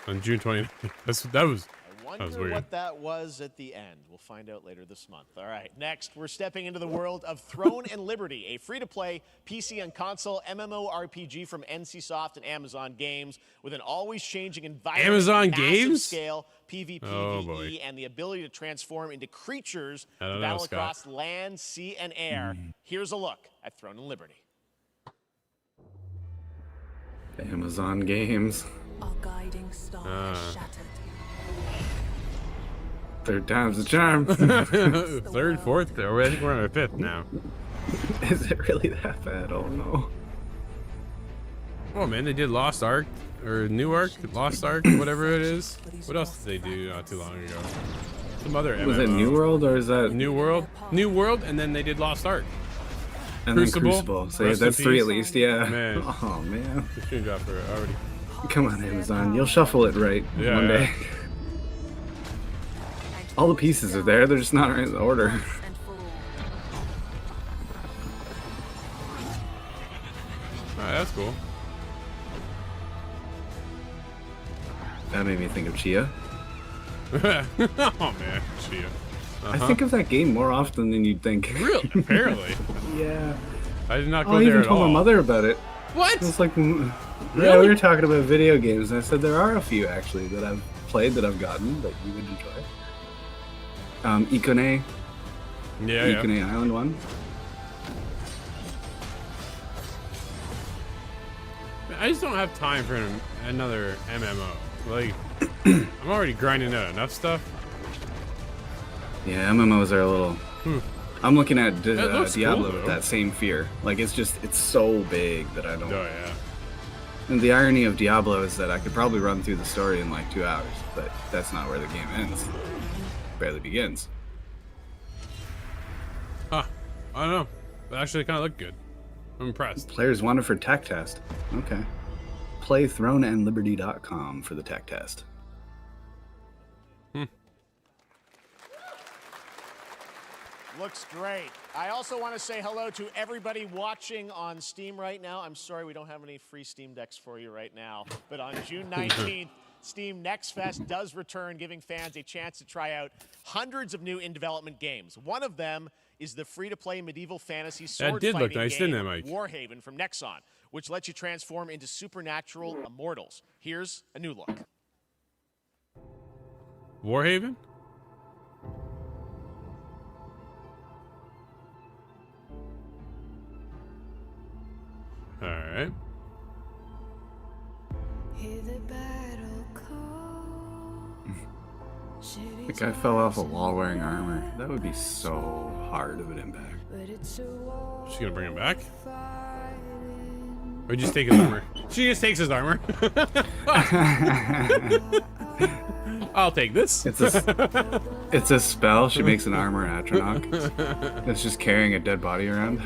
on June 29th. That was Wonder weird. what that was at the end. We'll find out later this month. All right, next we're stepping into the world of Throne and Liberty, a free-to-play PC and console MMORPG from NCSoft and Amazon Games with an always-changing environment, Amazon massive Games? scale, PvP, Oh, PvE, boy. and the ability to transform into creatures I to don't know, battle Scott. across land, sea, and air. Here's a look at Throne and Liberty. Amazon Games. Our guiding star has shattered. Third time's the charm. Third, fourth. I think we're on our fifth now. Is it really that bad? Oh no. Oh man, they did Lost Ark or New Ark, Lost Ark, whatever it is. What else did they do not too long ago? Some other MMO. Was it New World or is that New World? New World, and then they did Lost Ark. And then Crucible. So yeah, Rest in that's three peace. at least. Yeah. Man. Oh man. The screen dropped for already. Come on, Amazon. You'll shuffle it right Yeah, one day. All the pieces are there. They're just not in order. Alright, that's cool. That made me think of Chia. Oh man, Chia. I think of that game more often than you'd think. Really? Apparently. Yeah. I did not go I there even at told all. my mother about it. What? It's like, yeah, Really? we were talking about video games, and I said there are a few actually that I've played that I've gotten that you would enjoy. Ikone. Yeah, Ikone Island one. I just don't have time for another MMO. Like, I'm already grinding out enough stuff. Yeah, MMOs are a little. I'm looking at That looks Diablo cool, with though. that same fear. Like it's so big that I don't. Oh yeah. And the irony of Diablo is that I could probably run through the story in like 2 hours, but that's not where the game ends. Barely begins. Huh. I don't know. But actually, kind of looked good. I'm impressed. Players want it for tech test. Okay. Play throneandliberty.com for the tech test. Looks great. I also want to say hello to everybody watching on Steam right now. I'm sorry we don't have any free Steam Decks for you right now, but on June 19th, Steam Next Fest does return, giving fans a chance to try out hundreds of new in-development games. One of them is the free-to-play medieval fantasy sword did look fighting nice, game didn't it, Mike? Warhaven from Nexon, which lets you transform into supernatural immortals. Here's a new look. Warhaven? Alright. The guy fell off a wall wearing armor. That would be so hard of an impact. She gonna bring him back? Or just take his armor? She just takes his armor. I'll take this. It's a spell. She makes an armor atronach. It's just carrying a dead body around.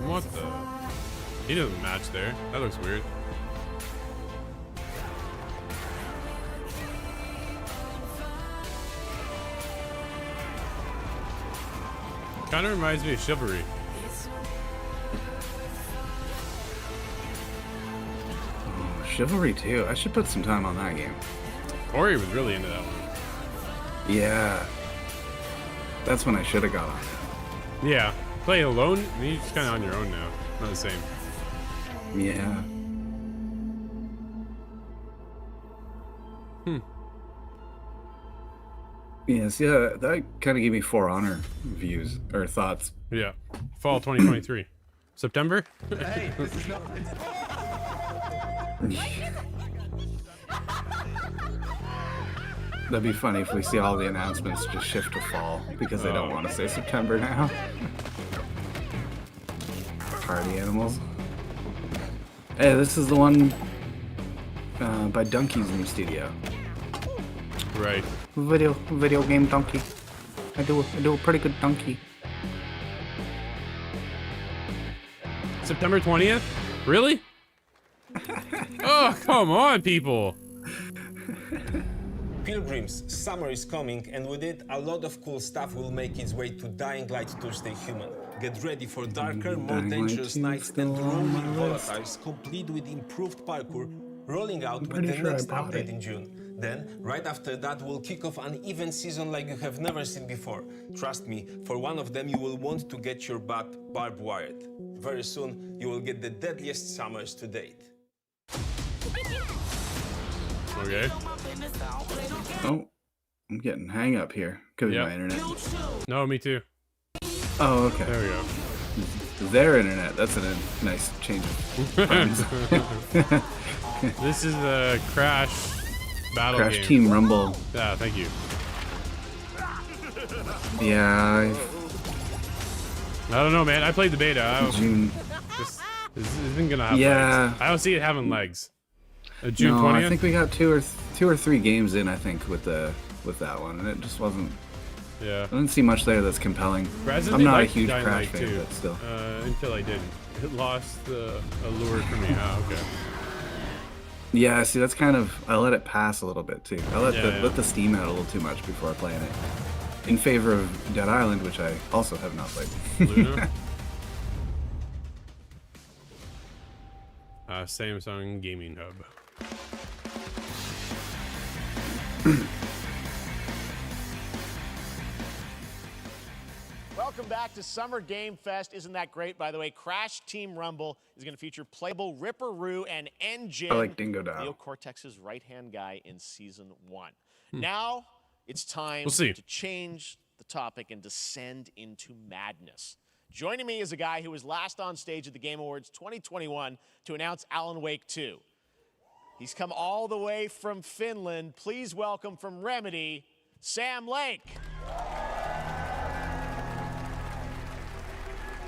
What the? He doesn't match there. That looks weird. Kind of reminds me of Chivalry. Chivalry 2. I should put some time on that game. Ori was really into that one. Yeah. That's when I should have got on it. Yeah. Play alone? You're just kind of on your own now. Not the same. Yeah. Yes, yeah, that kind of gave me For Honor views or thoughts. Yeah. Fall 2023. September? Hey, this is not... That'd be funny if we see all the announcements just shift to fall because they don't want to say September now. Party animals. Hey, this is the one by Donkey's new studio. Right. Video game donkey. I do a pretty good donkey. September 20th? Really? Oh, come on, people. Pilgrims, summer is coming, and with it, a lot of cool stuff will make its way to Dying Light Tuesday Human. Get ready for darker, more dangerous nights and rolling volatiles, complete with improved parkour, rolling out with the next update in June. Then, right after that, we'll kick off an event season like you have never seen before. Trust me, for one of them, you will want to get your butt barbed wired. Very soon, you will get the deadliest summers to date. Okay. Oh, I'm getting hang up here. Could be my internet. No, me too. Oh, okay. There we go. Their internet. That's a nice change of plans. This is a Crash battle Crash game. Team Rumble. Yeah, thank you. Yeah. I don't know, man. I played the beta. June. This isn't gonna have Yeah. legs. I don't see it having legs. June No, 20th? I think we got two or three games in. I think with that one, and it just wasn't. Yeah. I didn't see much there that's compelling. Resident I'm not a liked huge Dying Crash Light fan, too, but still. until I didn't. It lost the allure for me. Oh, okay. Yeah, see, that's kind of I let it pass a little bit too. I let the steam out a little too much before playing it, in favor of Dead Island, which I also have not played. Luna? Samsung Gaming Hub. Welcome back to Summer Game Fest. Isn't that great, by the way? Crash Team Rumble is going to feature playable Ripperoo and Engine. I like Dingo Dow. Theo Cortex's right-hand guy in Season 1. Now, it's time We'll see. to change the topic and descend into madness. Joining me is a guy who was last on stage at the Game Awards 2021 to announce Alan Wake 2. He's come all the way from Finland. Please welcome from Remedy, Sam Lake.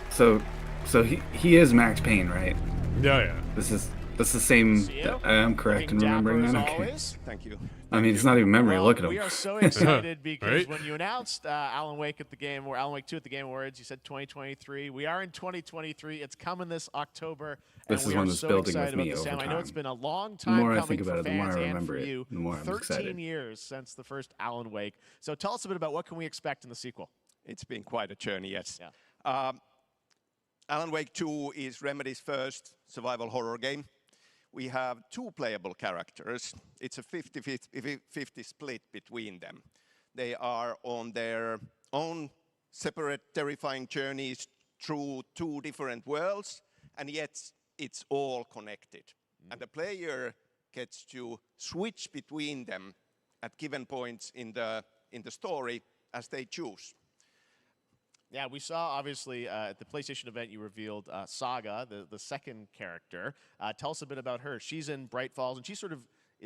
So he is Max Payne, right? Yeah. This is the same. I'm correct in remembering that. Okay. Always. Thank you. I mean, it's not even memory. Look at him. We are so excited because Right? when you announced Alan Wake at the Game, or Alan Wake 2 at the Game Awards, you said 2023. We are in 2023. It's coming this October. This and is we one are that's so building excited with me about this, over Sam. I know it's time. been a long The time more I coming think about for it, the more fans I and remember for it, you. the more I'm 13 excited. years since the first Alan Wake. So tell us a bit about what can we expect in the sequel. It's been quite a journey, yes. Yeah. Alan Wake 2 is Remedy's first survival horror game. We have two playable characters. It's a 50-50 split between them. They are on their own separate terrifying journeys through two different worlds, and yet it's all connected. And the player gets to switch between them at given points in the story as they choose. Yeah, we saw, obviously, at the PlayStation event, you revealed Saga, the second character. Tell us a bit about her. She's in Bright Falls, and she's sort of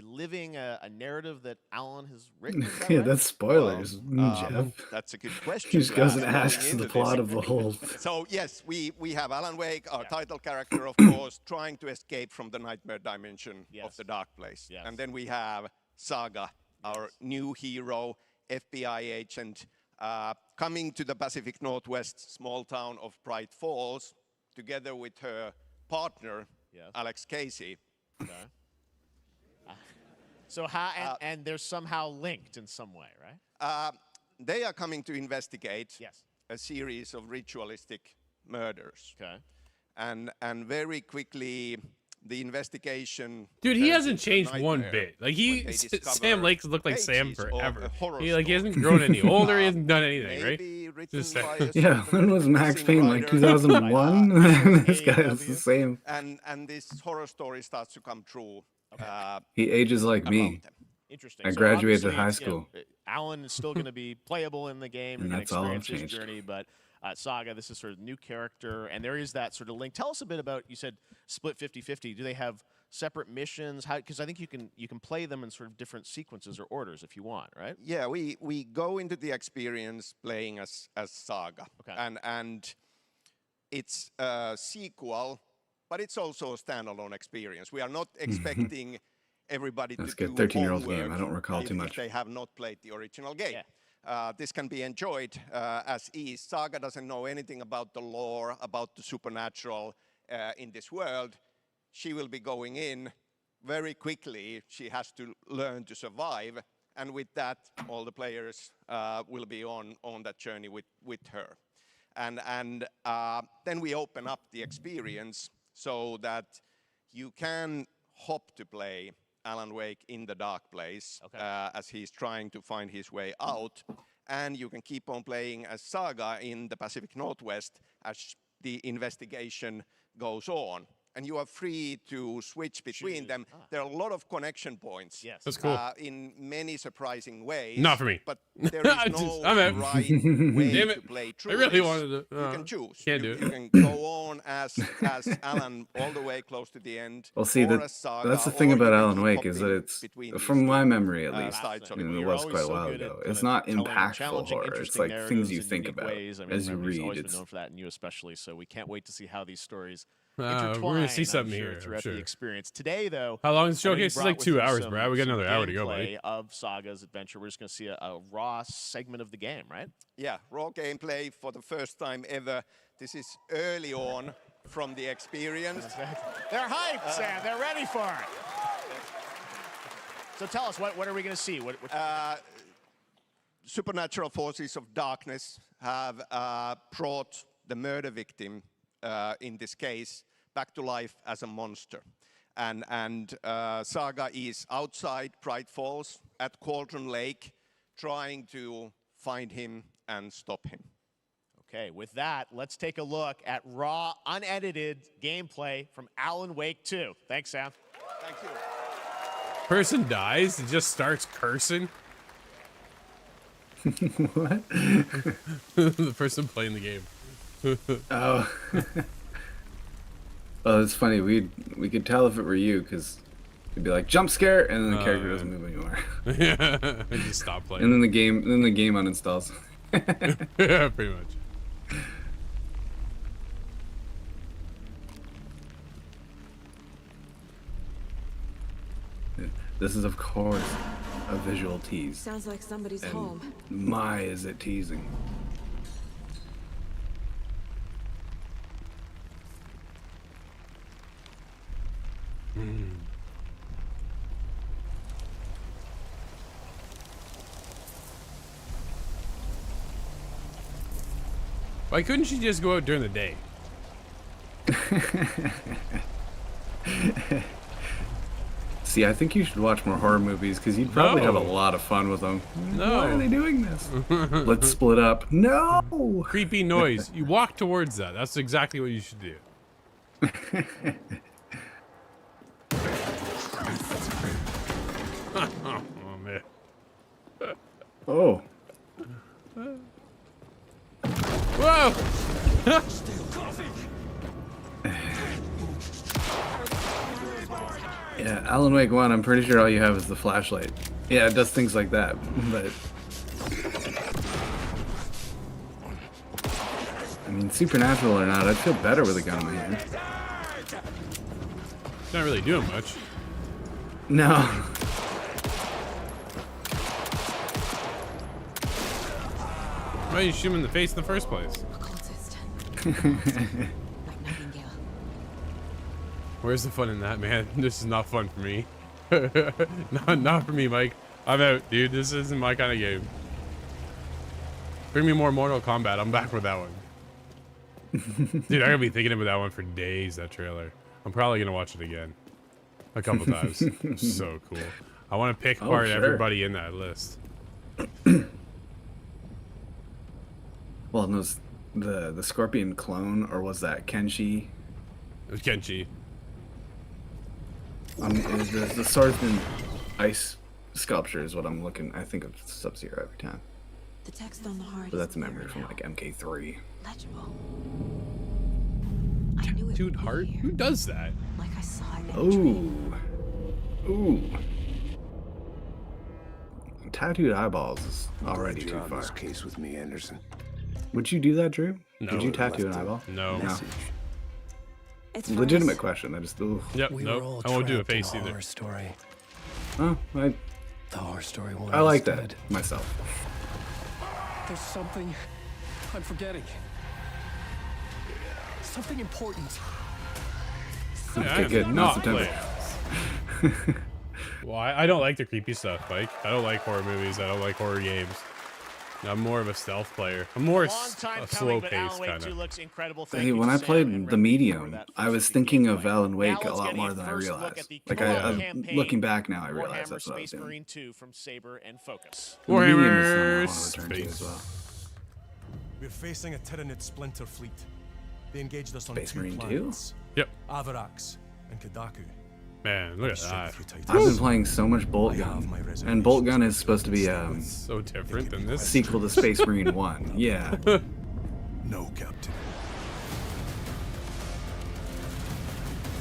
living a narrative that Alan has written. Is that Yeah, right? that's spoilers, Jeff. That's a good question. He just goes and going asks into the plot this. of the whole. So yes, we have Alan Wake, our title character, of course, trying to escape from the nightmare dimension of the dark place. Yes. And then we have Saga, our new hero, FBI agent, coming to the Pacific Northwest small town of Bright Falls, together with her partner, Alex Casey. Okay. So how, and they're somehow linked in some way, right? They are coming to investigate Yes. a series of ritualistic murders. Okay. And very quickly, the investigation. Dude, he turns hasn't into a changed one nightmare bit. Like when they Sam discover Lake's looked like Sam pages of forever. a horror He hasn't story. grown any older. He hasn't done anything, right? Maybe written Just by a Yeah, when was Max Payne? Like 2001? This guy is the same. and this horror story starts to come true. He ages like me. Interesting. I So graduated obviously high it's, you know, school. Alan is still going to be playable in the game. And You're going that's to all experience his changed. journey, but Saga, this is sort of new character, and there is that sort of link. Tell us a bit about. You said split 50-50. Do they have separate missions? How? Because I think you can play them in sort of different sequences or orders if you want, right? Yeah, we go into the experience playing as Saga, and it's a sequel, but it's also a standalone experience. We are not expecting everybody That's to good. do 13-year-old game. homework I don't recall if too much. they have not played the original game. This can be enjoyed as is. Saga doesn't know anything about the lore, about the supernatural in this world. She will be going in very quickly. She has to learn to survive, and with that, all the players will be on that journey with her. And then we open up the experience so that you can hop to play Alan Wake in the dark place as he's trying to find his way out. And you can keep on playing as Saga in the Pacific Northwest as the investigation goes on. And you are free to switch between them. There are a lot of connection points. Yes. That's cool. In many surprising ways. Not for me. But there is I'm no out. right way Damn to it. play I through really this. wanted to. You can choose. Can't do You it. can go on as Alan all the way close to the end. Well, see, or as Saga, that's the thing or about you can Alan keep Wake is that hopping it's, between from these my two, memory at least, sides of I mean, it. it You're was always quite a so while good at ago. kind It's of not telling impactful challenging, horror. It's interesting like narratives things you in think unique about ways. I mean, as you Remy's read. always been It's known for that, and you especially. So we can't wait to see how these stories we're intertwine. gonna see I'm something sure, here, I'm throughout sure. the experience. Today, though, How long is the I know you showcase? It's brought like with 2 you hours, some- Brad. We got some another hour to go, buddy. gameplay of Saga's adventure. We're just going to see a raw segment of the game, right? Yeah, raw gameplay for the first time ever. This is early on from the experience. They're hyped, Sam. They're ready for it. So tell us, what are we going to see? What Supernatural forces of darkness have brought the murder victim, in this case, back to life as a monster. And Saga is outside Bright Falls at Cauldron Lake, trying to find him and stop him. Okay, with that, let's take a look at raw, unedited gameplay from Alan Wake 2. Thanks, Sam. Thank you. Person dies, it just starts cursing. What? The person playing the game. Oh. Oh, it's funny. We could tell if it were you because it'd be like jump scare, and then the character doesn't move anymore. Yeah, I just stop playing. And then the game uninstalls. Yeah, pretty much. This is, of course, a visual tease. Sounds like somebody's And home. my, is it teasing. Why couldn't she just go out during the day? See, I think you should watch more horror movies because you'd probably have a No. lot of fun with them. No. Why are they doing this? Let's split up. No! Creepy noise. You walk towards that. That's exactly what you should do. Oh, man. Oh. Whoa! Yeah, Alan Wake 1, I'm pretty sure all you have is the flashlight. Yeah, it does things like that, but... I mean, supernatural or not, I'd feel better with a gun in my hand. It's not really doing much. No. Why did you shoot him in the face in the first place? Where's the fun in that, man? This is not fun for me. not for me, Mike. I'm out, dude. This isn't my kind of game. Bring me more Mortal Kombat. I'm back with that one. Dude, I'm gonna be thinking about that one for days, that trailer. I'm probably gonna watch it again a couple times. So cool. I want to pick Oh, apart sure. everybody in that list. Well, and those the Scorpion clone, or was that Kenshi? It was Kenshi. Is the swordsman ice sculpture is what I'm looking. I think of Sub-Zero every time. The text on the heart. But that's a memory from like MK3. Legible. Tattooed heart? Who does that? Like I saw it in a dream. Ooh. Tattooed eyeballs is already too far. This case with me, Anderson. Would you do that, Drew? No. Did you tattoo an eyeball? No. It's Legitimate question. I just. Ooh. Yep. Nope. I won't do a face either. Story. Oh, The horror story. I like that myself. There's something I'm forgetting. Something important. Okay, good. Not September. Well, I don't like the creepy stuff, Mike. I don't like horror movies. I don't like horror games. I'm more of a stealth player. I'm more a slow pace kind of. Looks incredible. Hey, when I played The Medium, I was thinking of Alan Wake a lot more than I realized. Like, looking back now, I realize that's what I was doing. Marine 2 from Saber and Focus. Warhammer Space. Well. We're facing a Tyranid splinter fleet. They engaged us on Space 2 Marine 2? planets. Yep. Avarax and Kadaku. Man, look at that. I've been playing so much Bolt Gun, and Bolt Gun is supposed to be so different than this sequel to Space Marine 1. Yeah. No, Captain.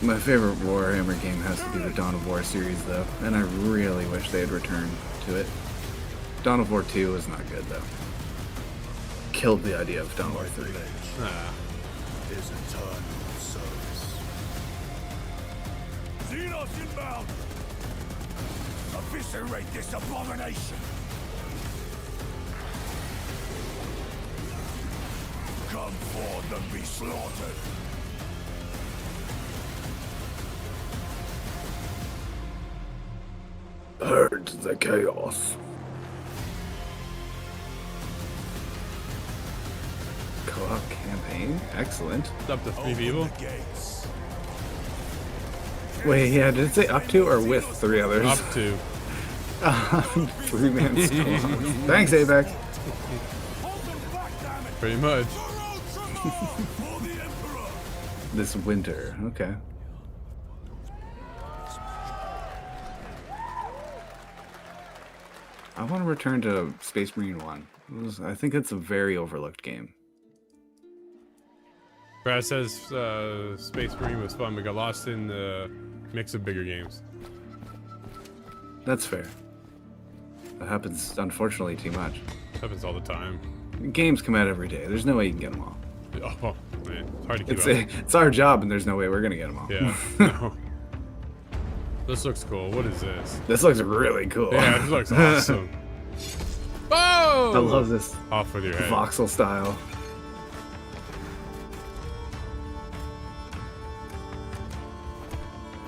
My favorite Warhammer game has to be the Dawn of War series, though, and I really wish they had returned to it. Dawn of War 2 was not good, though. Killed the idea of Dawn of War 3. Is eternal service. Xenos inbound! Eviscerate this abomination! Come forth and be slaughtered! Purge the chaos. Co-op campaign? Excellent. It's up to 3 people. Wait, yeah, did it say up to or with 3 others? Up to. 3-man squad. Thanks, Apex. Pretty much. This winter, okay. I want to return to Space Marine 1. I think it's a very overlooked game. Brad says Space Marine was fun, but got lost in the mix of bigger games. That's fair. That happens, unfortunately, too much. Happens all the time. Games come out every day. There's no way you can get them all. Oh, man. It's hard to keep up. It's our job, and there's no way we're going to get them all. Yeah. No. This looks cool. What is this? This looks really cool. Yeah, this looks awesome. Oh! I love this. Off with your head. Voxel style.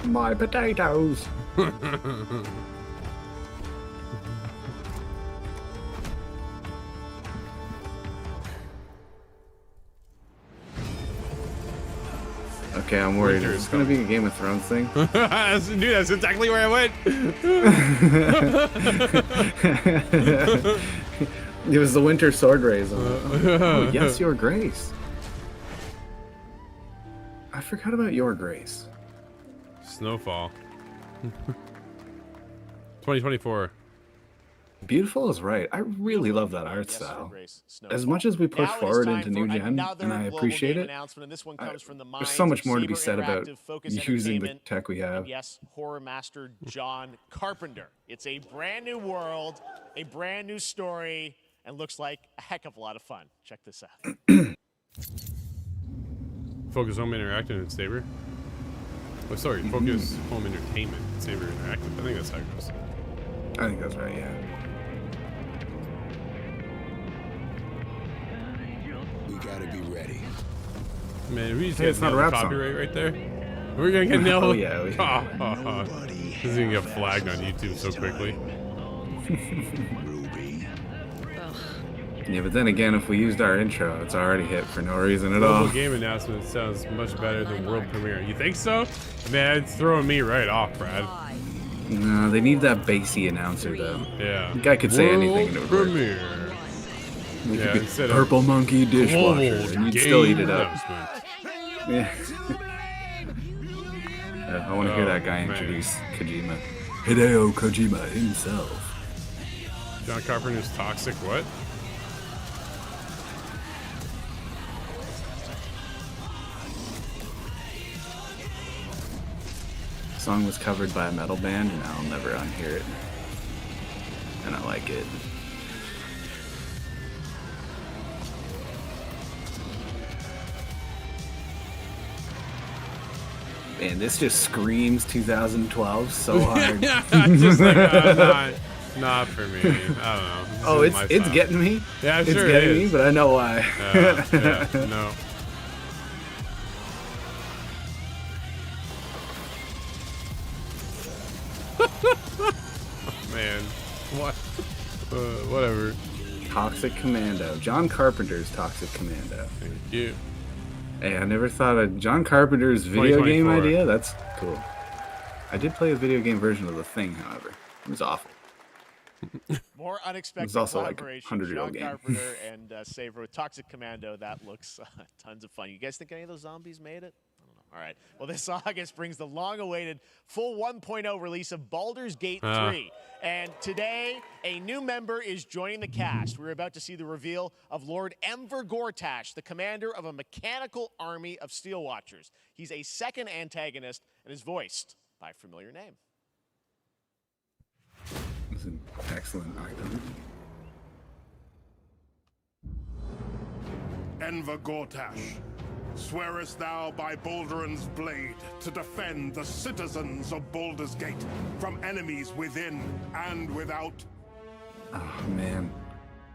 My potatoes. Okay, I'm worried. Is this going to be a Game of Thrones thing? Dude, that's exactly where I went. It was the Winter Sword Raise. Oh, yes, Your Grace. I forgot about Your Grace. Snowfall. 2024. Beautiful is right. I really love that art style. As much as we push forward into new gen, and I appreciate it, there's so much more to be said about using the tech we have. Yes, horror master John Carpenter. It's a brand new world, a brand new story, and looks like a heck of a lot of fun. Check this out. Focus Home Interactive and Saber. Oh, sorry, Focus Home Entertainment, Saber Interactive. I think that's how it goes. I think that's right, yeah. We gotta be ready. Man, we just Hey, it's get not a rap song. copyright right there. We're gonna get nailed. Oh, yeah. This is gonna get flagged on YouTube so quickly. Yeah, but then again, if we used our intro, it's already hit for no reason at all. Global game announcement sounds much better than world premiere. You think so? Man, it's throwing me right off, Brad. No, they need that bassy announcer though. Yeah. The guy could say anything and it would work. Premiere. We Yeah, could instead be of Purple Monkey dishwasher, global and you'd still eat it game up. announcement. Yeah. I want to hear that guy man. introduce Kojima. Hideo Kojima himself. John Carpenter's Toxic what? The song was covered by a metal band, and I'll never unhear it. And I like it. Man, this just screams 2012 so hard. Just like, not for me. I don't know. This Oh, isn't my it's style. getting me. Yeah, I'm it's sure it getting is. me, but I know why. No. Man, what? Whatever. Toxic Commando. John Carpenter's Toxic Commando. Thank you. Hey, I never thought of John Carpenter's video game 2024. idea. That's cool. I did play a video game version of The Thing, however. It was awful. More unexpected also like a collaboration. 100-year-old John game. Carpenter and Saver with Toxic Commando. That looks tons of fun. You guys think any of those zombies made it? I don't know. All right. Well, this August brings the long-awaited full 1.0 release of Baldur's Gate 3. And today, a new member is joining the cast. We're about to see the reveal of Lord Enver Gortash, the commander of a mechanical army of Steel Watchers. He's a second antagonist and is voiced by a familiar name. It's an excellent actor. Enver Gortash, swearest thou by Balduran's blade to defend the citizens of Baldur's Gate from enemies within and without? Oh, man.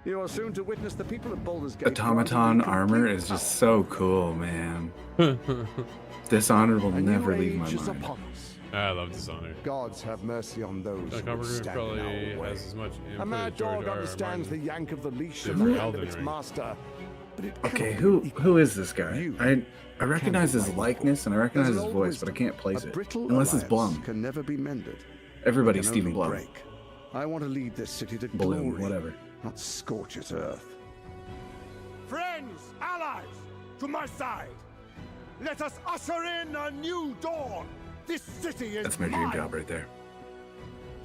You are soon to witness the people of Baldur's Gate. Automaton armor is just so cool, man. Dishonored will never leave my mind. I love Dishonored. Gods have mercy on those John who Carpenter stand in probably our way. has as much input A mad as George dog R. R. understands the Martin yank of the leash did of for the hand of Elden its Ring. master. But it Okay, who is this guy? I recognize his likeness and I recognize his voice, but I can't place it. Unless it's Blum. Can never be mended. Everybody's Can Stephen only Blum. break. I want to lead this city to Bloom, glory, whatever. not scorch its earth. Friends, allies, to my side. Let us usher in a new dawn. This city is That's my dream mine. job right there.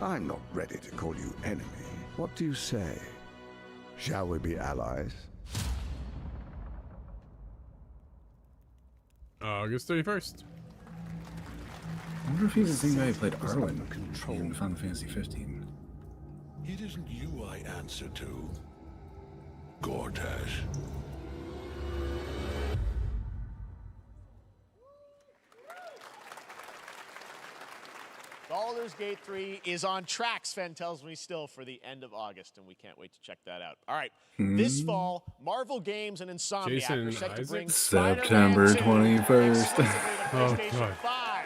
I'm not ready to call you enemy. What do you say? Shall we be allies? August 31st. I wonder if he's the same guy who played Arwen in Final Fantasy 15. It isn't you I answer to, Gortash. Baldur's Gate 3 is on track, Sven tells me still, for the end of August, and we can't wait to check that out. All right, this fall, Marvel Games and Insomniac Jason are set to bring September Spider-Man 2 21st. Oh, PlayStation God. 5.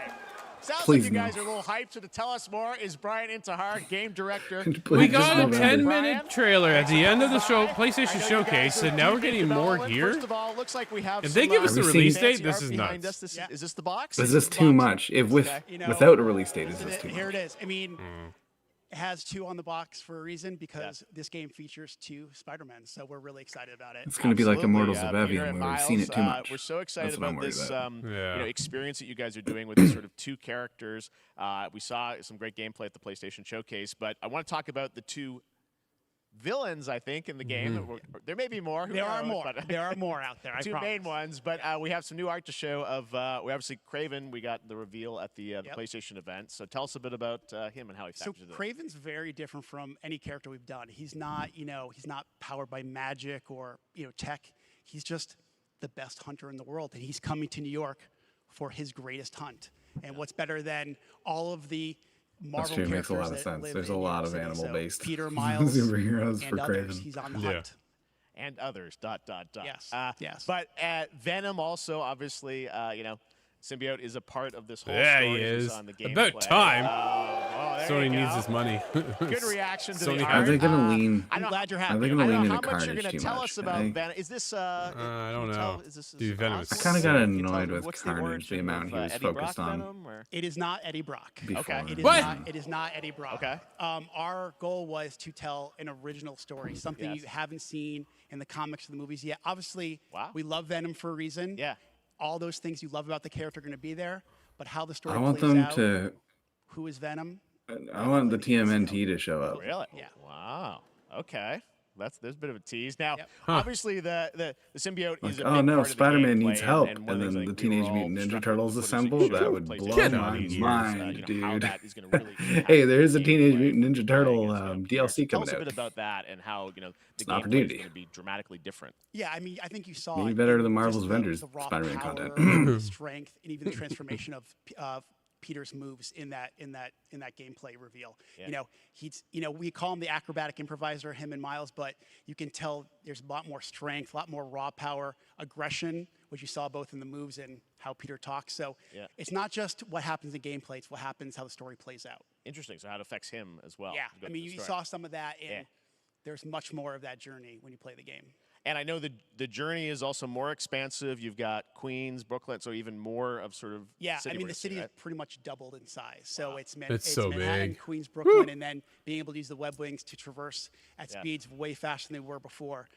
Sounds Please like you no. guys are a little hyped, so to tell us more is Brian Intihar, game director. We got a November. 10-minute trailer at the end of the show, PlayStation I know you Showcase, guys are and now we're deep in getting more development. gear. First of all, looks like we have If some, they give us the fancy release date, this art is behind nuts. us. Is this the box? Is this too much? If with without a release date, is this too Here much? it is. I mean, it has 2 on the box for a reason because this game features 2 Spider-Men, so we're really excited about it. It's going to be like Absolutely. Immortals of Peter Evian, and where we've Miles, seen it too much. We're so excited That's what I'm about worried this about. experience that you guys are doing with these sort of 2 characters. We saw some great gameplay at the PlayStation Showcase, but I want to talk about the 2 villains, I think, in the game. There may be more. Who There are knows? more. But There are more out there. I 2 promise. main ones, but we have some new art to show of, we obviously, Kraven. We got the reveal at the PlayStation event. So tell us a bit about him and how he So factors in. Kraven's very different from any character we've done. He's not, he's not powered by magic or, tech. He's just the best hunter in the world, and he's coming to New York for his greatest hunt. And what's better than all of the Marvel true, it makes a lot of characters that sense. live There's in a New lot York of City. animal-based So Peter, Miles, superheroes and for others. Kraven. He's on the Yeah. hunt. And others, ... Yes, yes. But Venom also, obviously, Symbiote is a part of this whole Yeah, story. he who's is. on the gameplay. About time. There Sony you needs go. his money. Good reaction to Sony the has art. Are they gonna lean? I'm glad you're happy. Are they gonna I don't lean know into how much you're Carnage going to too tell much? us about Venom. Is this? I don't know. Is this Dude, Venom is I kind of got sick. annoyed with What's the Carnage, the origin amount of, he was Eddie focused Brock on. Venom, or? It is not Eddie Brock. Before. Okay. It is What? not. It is not Eddie Brock. Okay. Our goal was to tell an original story, something Yes. you haven't seen in the comics or the movies yet. Obviously, Wow. we love Venom for a reason. Yeah. All those things you love about the character are going to be there, but how the story I want plays them out, to. who is Venom? I want the TMNT to show up. Really? Yeah. Wow. Okay. There's a bit of a tease. Now, Huh. obviously, the symbiote Like, is a oh big no, part of the Spider-Man gameplay, needs help, and and one of then things I the think we were Teenage all Mutant Ninja struck Turtles with assemble. footage That of would PlayStation blow 4 my years, mind, you know, how dude. that is going to really impact Hey, there is a the Teenage gameplay Mutant Ninja Turtle playing as DLC Tell coming us a out. bit about that and how, you know, the It's an gameplay is opportunity. going to be dramatically different. Yeah, I mean, I think you saw Maybe it better in than just Marvel's Avengers the raw Spider-Man power, content. strength, and even the transformation of Peter's moves in that gameplay reveal. Yeah. You know, we call him the acrobatic improviser, him and Miles, but you can tell there's a lot more strength, a lot more raw power, aggression, which you saw both in the moves and how Peter talks. So Yeah. it's not just what happens in gameplay; it's what happens how the story plays out. Interesting. So how it affects him as well. Yeah, Go I mean, through you the story. saw some of that, and Yeah. there's much more of that journey when you play the game. And I know the journey is also more expansive. You've got Queens, Brooklyn, so even more of sort of Yeah, city I mean, the races, city right? is pretty much doubled in size. So it's, It's so Manhattan, big. Queens, Brooklyn, and then being able to use the web wings to traverse at Yeah. speeds way faster than they were before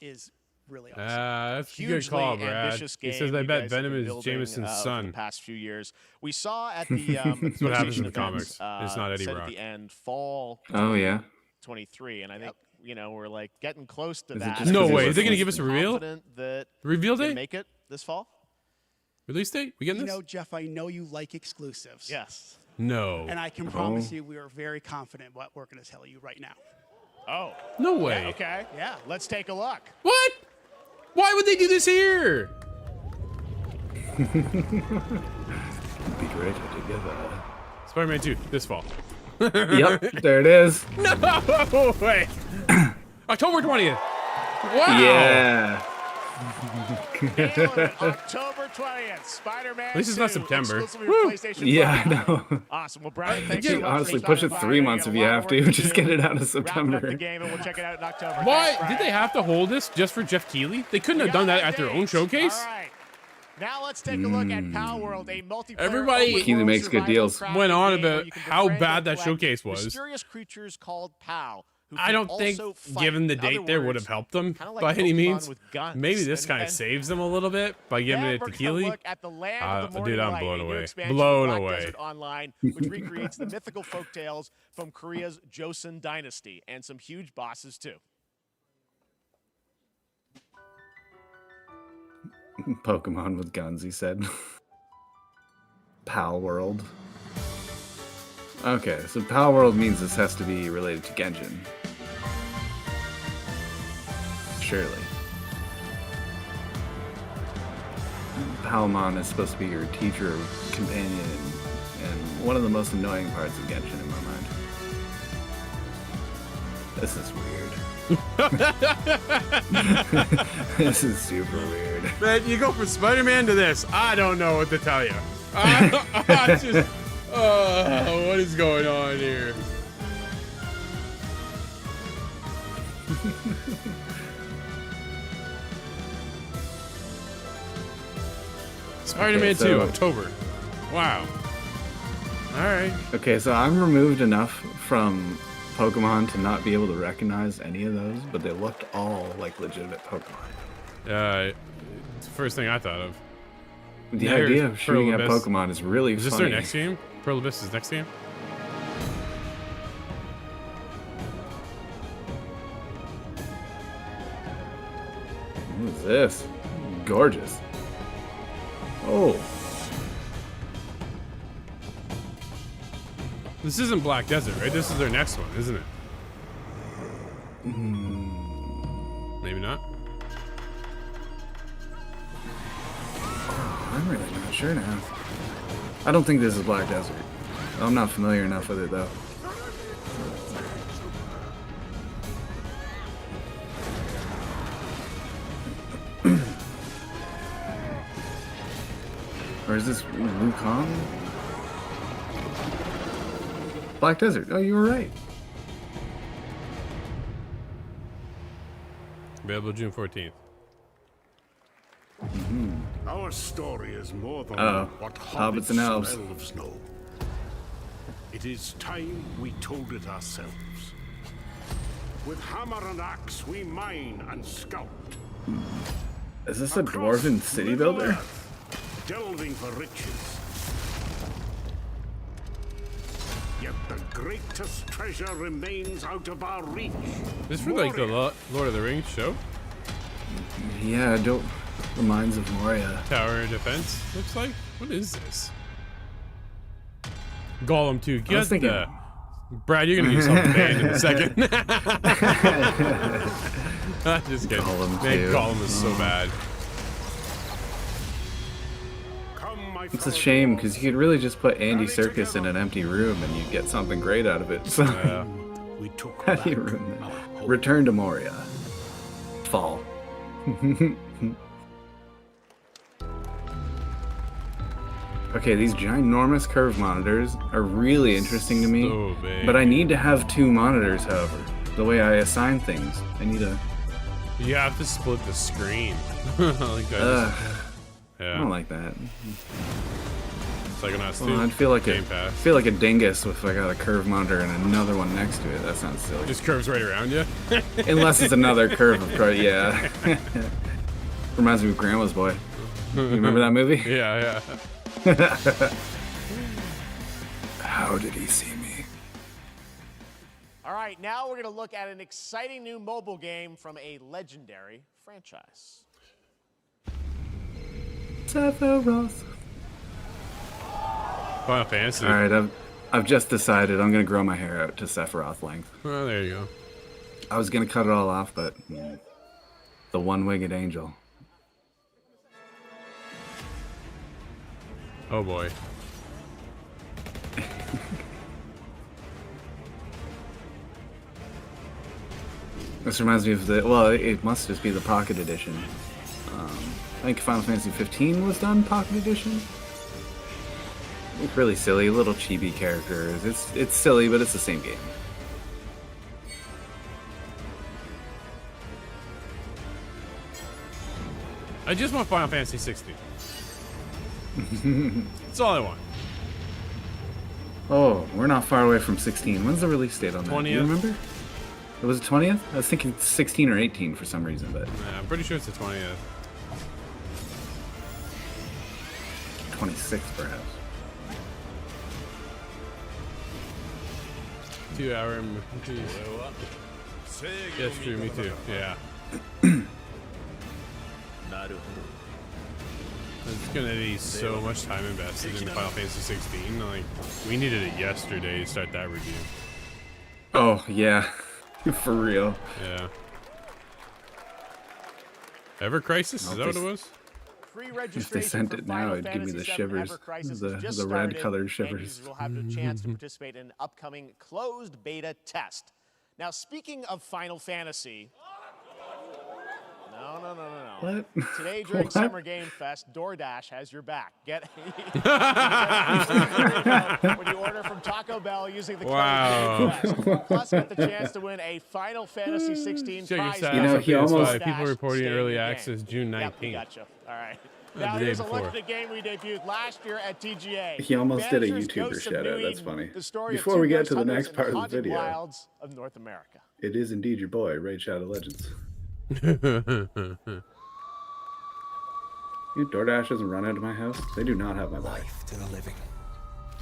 is really awesome. That's a good Hugely call, Brad. ambitious game. He says, I you bet guys have Venom been is building, Jameson's over son. the past few years. We saw at the That's what happens in the PlayStation comics. event, It's not Eddie said Brock. at the end, fall Oh yeah. 23, and I think you know we're like getting close to Is it that. just No 'cause way. it's Is they going to like- give us a reveal? Confident that Reveal we can date? make it this fall? Release date? We getting You this? know, Jeff, I know you like exclusives. Yes. No. And I can promise you we are very confident what we're going to tell you right now. Oh. No way. Yeah, okay. Yeah. Let's take a look. What? Why would they do this here? Be great together. Spider-Man 2 this fall. Yep, there it is. No way. October 20th. Wow. Yeah. October 20th, Spider-Man. At least it's not 2, September. exclusively Woo. with PlayStation Yeah, 4. I know. Awesome. Well, Brian, thanks You so can much. honestly for push it stopping 3 by. months We if got you a lot have of to. work to Just do. get it out of Wrapping September. up the game, and we'll check it out in October. Why Thanks, did they have to hold this just for Jeff Keighley? They couldn't have done that at their own showcase. All right. Now let's take a look at Power World, a multiplayer. Everybody open Keighley world makes good survival deals. crafting Went on game where about you can how befriend bad and that collect showcase was. Mysterious creatures called POW. who I can don't think, also fight. given the In other date there, would words, have helped them kinda like by any Pokemon means. with guns. Maybe this And kind of then- saves them a little bit by giving Then it we're to gonna Keighley. look at the Land of the Morning Dude, I'm Light, blown a new away. expansion Blown of Black away. Desert Online, which recreates the mythical folktales from Korea's Joseon Dynasty, and some huge bosses too. Pokemon with guns, he said. Pal World. Okay, so Pal World means this has to be related to Genshin. Surely. Palmon is supposed to be your teacher, companion, and one of the most annoying parts of Genshin in my mind. This is weird. This is super weird. Man, you go from Spider-Man to this. I don't know what to tell you. What is going on here? Spider-Man 2, so- October. Wow. All right. Okay, so I'm removed enough from Pokemon to not be able to recognize any of those, but they looked all like legitimate Pokemon. It's the first thing I thought of. The Now idea here's of shooting at Pearl Abyss. Pokemon is really Is this funny. their next game? Pearl Abyss is next game? What is this? Gorgeous. Oh. This isn't Black Desert, right? This is their next one, isn't it? Maybe not. I'm really not sure now. I don't think this is Black Desert. I'm not familiar enough with it though. Or is this Wukong? Black Desert. Oh, you were right. Available June 14th. Our story is more than what hobbits and elves. Elves know. It is time we told it ourselves. With hammer and axe, we mine and scout. Is this a dwarven city builder? Earth, delving for riches. Yet the greatest treasure remains out of our reach. This for like the Lord of the Rings show? Yeah, don't. The Mines of Moria. Tower of Defense, looks like. What is this? Gollum 2. I was thinking... Brad, you're gonna use something banned in a second. Just kidding. Gollum Man, 2. Gollum is so bad. It's a shame because you could really just put Andy Serkis in an empty room and you'd get something great out of it. So how do you ruin that? Return to Moria. Fall. Okay, these ginormous curve monitors are really interesting to me, but I need to have 2 monitors, however. The way I assign things, I need a... You have to split the screen. Like that. Yeah. I don't like that. It's like an S2. Well, I'd feel like Game Pass. feel like a dingus if I got a curve monitor and another one next to it. That sounds silly. Just curves right around you? Unless it's another curve of yeah. Reminds me of Grandma's Boy. You remember that movie? Yeah. How did he see me? All right, now we're going to look at an exciting new mobile game from a legendary franchise. Sephiroth. Final Fantasy. All right, I've just decided I'm gonna grow my hair out to Sephiroth length. Well, there you go. I was gonna cut it all off, but the one-winged angel. Oh boy. This reminds me of the, well, it must just be the Pocket Edition. I think Final Fantasy 15 was done Pocket Edition. It's really silly, little chibi characters. It's silly, but it's the same game. I just want Final Fantasy 16. That's all I want. Oh, we're not far away from 16. When's the release date on that? 20th. Do you remember? It was the 20th? I was thinking 16 or 18 for some reason, but... Yeah, I'm pretty sure it's the 20th. 26th, perhaps. 2 hour. Yes, true. Me too. Yeah. It's gonna be so much time invested in Final Fantasy 16. Like, we needed it yesterday to start that review. Oh yeah, for real. Yeah. Ever Crisis? Is that what it was? If they sent it now, it'd give me the shivers, the red colored shivers. Users will have the chance to participate in an upcoming closed beta test. Now, speaking of Final Fantasy, no. What? Today during What? Summer Game Fest, DoorDash has your back. Get when you order from Taco Bell using the code Wow. GameFest. Plus, get the chance to win a Final Fantasy 16 Check your prize. stats. You know, he almost- people reporting Stay in early the game. access June 19th. Yep, we gotcha. All right. The Now day here's a look before. at the game we debuted last year at TGA. He almost did a Banishers YouTuber Ghosts of shout out. New That's Eden, funny. the story of Before two we get ghost to the hunters next in part of the haunted video, wilds of North America. it is indeed your boy, Raid Shadow Legends. You DoorDash doesn't run out of my house. They do not have my back. Life to the living,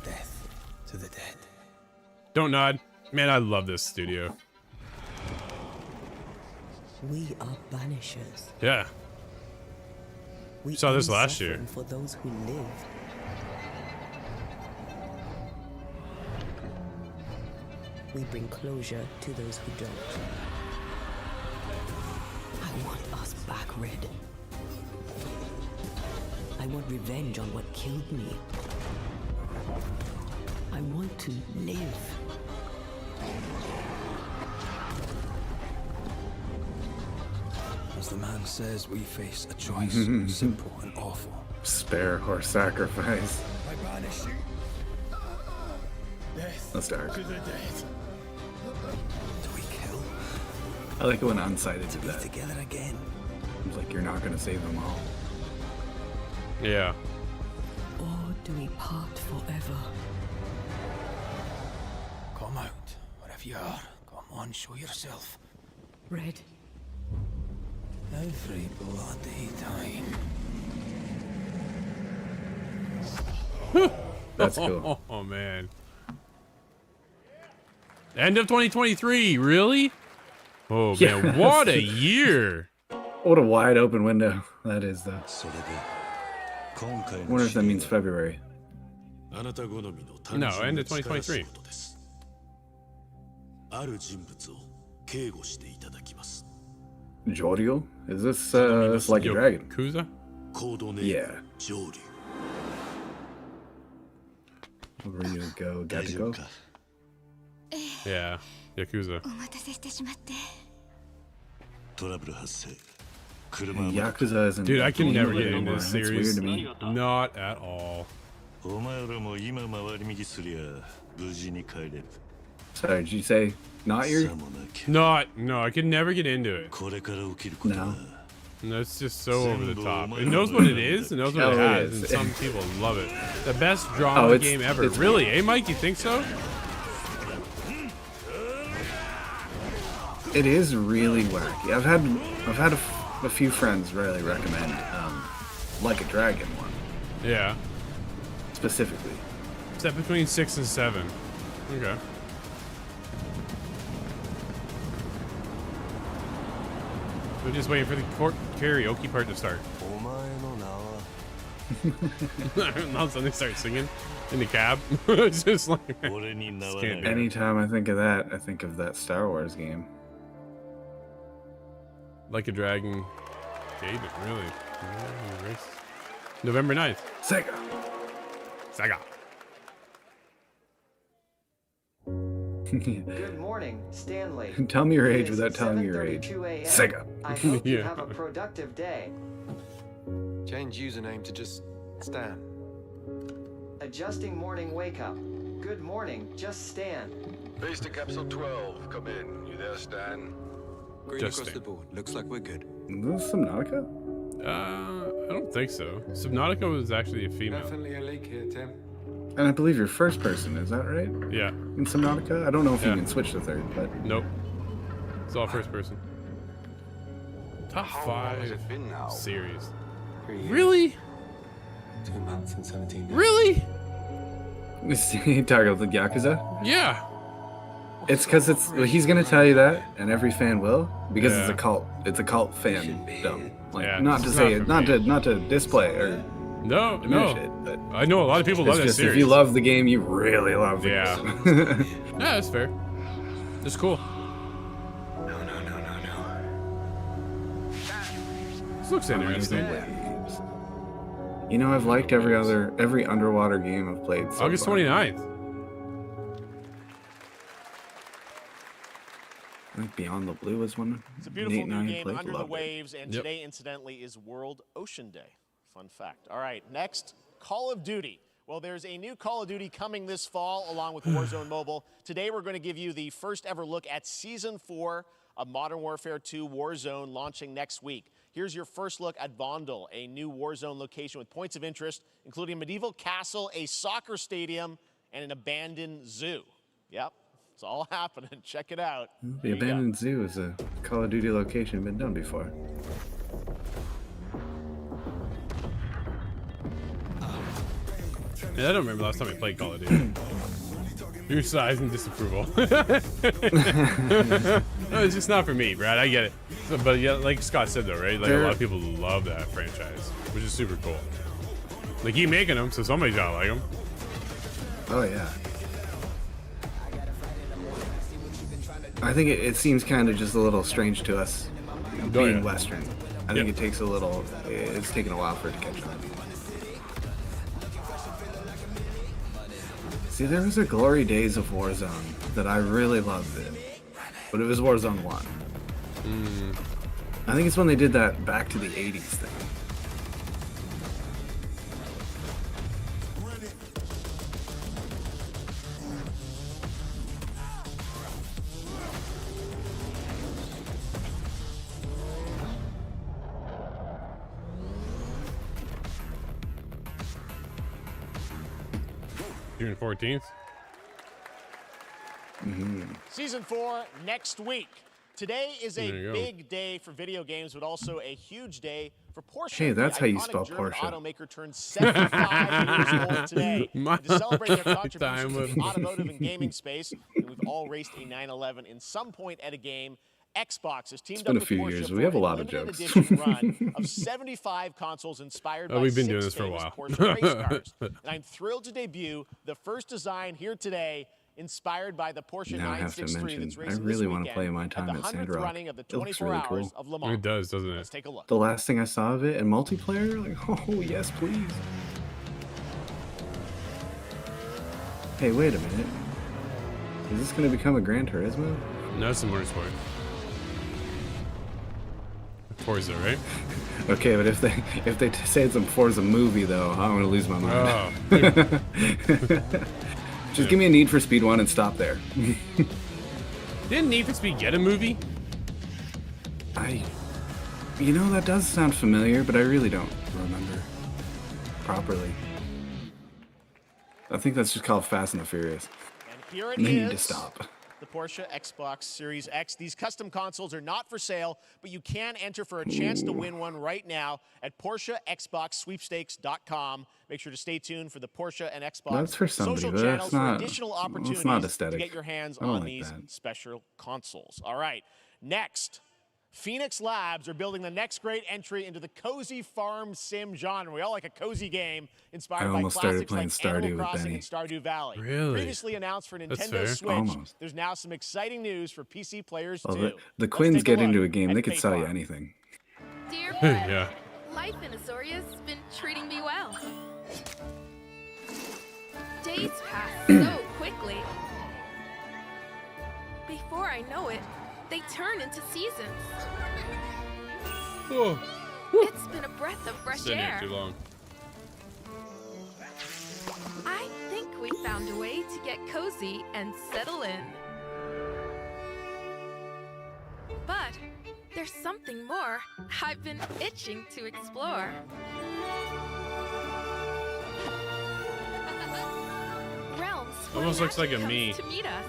death to the dead. Don't nod. Man, I love this studio. We are banishers. Yeah. We Saw this end last year. suffering for those who live. We bring closure to those who don't. I want us back, Red. I want revenge on what killed me. I want to live. The As the man says, we face a choice, simple and awful. Spare or sacrifice. I banish you. Death That's dark. to the dead. Do we kill? I like it when Unsighted did that. Together again. It's like you're not gonna save them all. Yeah. Or do we part forever? Come out, wherever you are. Come on, show yourself. Red. Every bloody time. That's cool. Oh man. End of 2023, really? Oh Yeah, man, what a that's- year! What a wide open window that is, though. I wonder if that means February. No, end of 2023. Jorio? Is this like a dragon? Yakuza? Yeah. Where you go? Got to go? Yeah, Yakuza. Yakuza isn't. Dude, I can never get anymore. into this That's series. weird to me. Not at all. Sorry, did you say not your? No, I could never get into it. No. No, it's just so over the top. It knows what it is, it knows what it Oh, it has, is. and some people love it. The best drama Oh, it's- game ever. it's Really, weird. eh, Mike? You think so? It is really wacky. I've had a few friends really recommend Like a Dragon one Yeah. specifically. Set between 6 and 7. Okay. We're just waiting for the karaoke part to start. Now suddenly start singing in the cab. It's just like just can't do it. Anytime I think of that, I think of that Star Wars game. Like a Dragon. Gaiden, really. November 9th. Sega. Sega. Good morning, Stanley. Tell me your It age is without telling me your age. 7:32 a.m. Sega. I hope you Yeah. have a productive day. Change username to just Stan. Adjusting morning wake up. Good morning, just Stan. Base to Capsule 12, come in. You there, Stan? Green Just across Stan. the board. Looks like we're good. Is this Subnautica? I don't think so. Subnautica was actually a female. Definitely a leak here, Tim. And I believe you're first person, is that right? Yeah. In Subnautica? I don't know if Yeah. you can switch to third, but Nope. It's all first person. Top How long has 5 it been now? series. 3 years. Really? 2 months and 17 days. Really? you talking about the Yakuza? Yeah. It's because he's gonna tell you that, and every fan will, because it's Yeah. a cult. It's a cult fandom. Like Yeah, not to it's say not it, for not to display or No, diminish no. it, but I know a lot of people it's love that just series. if you love the game, you really love the Yeah. game. Yeah, that's fair. It's cool. No. This looks interesting. You know, I've liked every underwater game I've played. So August far. 29th. I think Beyond the Blue was one. It's a beautiful Nate and I new game, played, Under the loved it. Waves, and Yep. today, incidentally, is World Ocean Day. Fun fact. All right, next, Call of Duty. Well, there's a new Call of Duty coming this fall along with Warzone Mobile. Today, we're going to give you the first ever look at Season 4 of Modern Warfare 2 Warzone launching next week. Here's your first look at Vondel, a new Warzone location with points of interest, including a medieval castle, a soccer stadium, and an abandoned zoo. Yep, it's all happening. Check it out. The There you go. abandoned zoo is a Call of Duty location been done before. Yeah, I don't remember last time I played Call of Duty. Your size and disapproval. No, it's just not for me, Brad. I get it. So, but yeah, like Scott said though, right? Like a lot of people love that franchise, which is super cool. They keep making them, so somebody's gotta like them. Oh yeah. I think it seems kind of just a little strange to us being yeah. Western. I think it takes a little. It's taken a while for it to catch on. See, there was a Glory Days of Warzone that I really loved it, but it was Warzone 1. I think it's when they did that back to the 80s thing. June 14th. Season 4 next week. Today is There you a go. big day for video games, but also a huge day for Porsche. Hey, that's The how you iconic spell German Porsche. automaker turned 75 years old today. My And to celebrate their time contributions to with- the automotive and gaming space, and we've all raced a 911 in some point at a game. Xbox has teamed It's been up a few with Porsche years. for We have a a lot of limited jokes. edition run of 75 consoles inspired by we've been 6 doing this for a famous while. Porsche race cars. And I'm thrilled to debut the first design here today, inspired by the Porsche Now I have to 963 that's mention, I racing really this want to weekend play my at time the at 100th Sandrock. running of the It looks 24 really hours cool. of Le Mans. It does, doesn't it? Let's take a look. The last thing I saw of it in multiplayer, like, oh yes, please. Hey, wait a minute. Is this going to become a Gran Turismo? No, it's a motorsport. Forza, right? Okay, but if they say it's a Forza movie though, I'm gonna lose my mind. Oh. Just give me a Need for Speed 1 and stop there. Didn't Need for Speed get a movie? You know, that does sound familiar, but I really don't remember properly. I think that's just called Fast and the Furious. And here it They is. need to stop. The Porsche Xbox Series X. These custom consoles are not for sale, but you can enter for a chance to win one right now at PorscheXboxSweepstakes.com. Make sure to stay tuned for the Porsche and Xbox That's for somebody, social but channels that's for not- additional it's not opportunities to aesthetic. get your hands I don't on like these that. special consoles. All right, next. Phoenix Labs are building the next great entry into the cozy farm sim genre. We all like a cozy game inspired I by almost started classics playing like Stardew Animal with Crossing Benny. and Stardew Valley. Really? Previously announced for That's Nintendo fair. Switch, Almost. there's now some exciting news for PC players Well, too. the Let's Quins take get look into a game, at they could Faith sell you Farm. anything. Dear friend, Yeah. life in Azoria's been treating me well. Days pass so quickly. Before I know it, they turn into seasons. Oh, It's been a breath of fresh sitting here air. too long. I think we found a way to get cozy and settle in. But there's something more I've been itching to explore. Realms where Almost looks like magic a me. comes to meet us.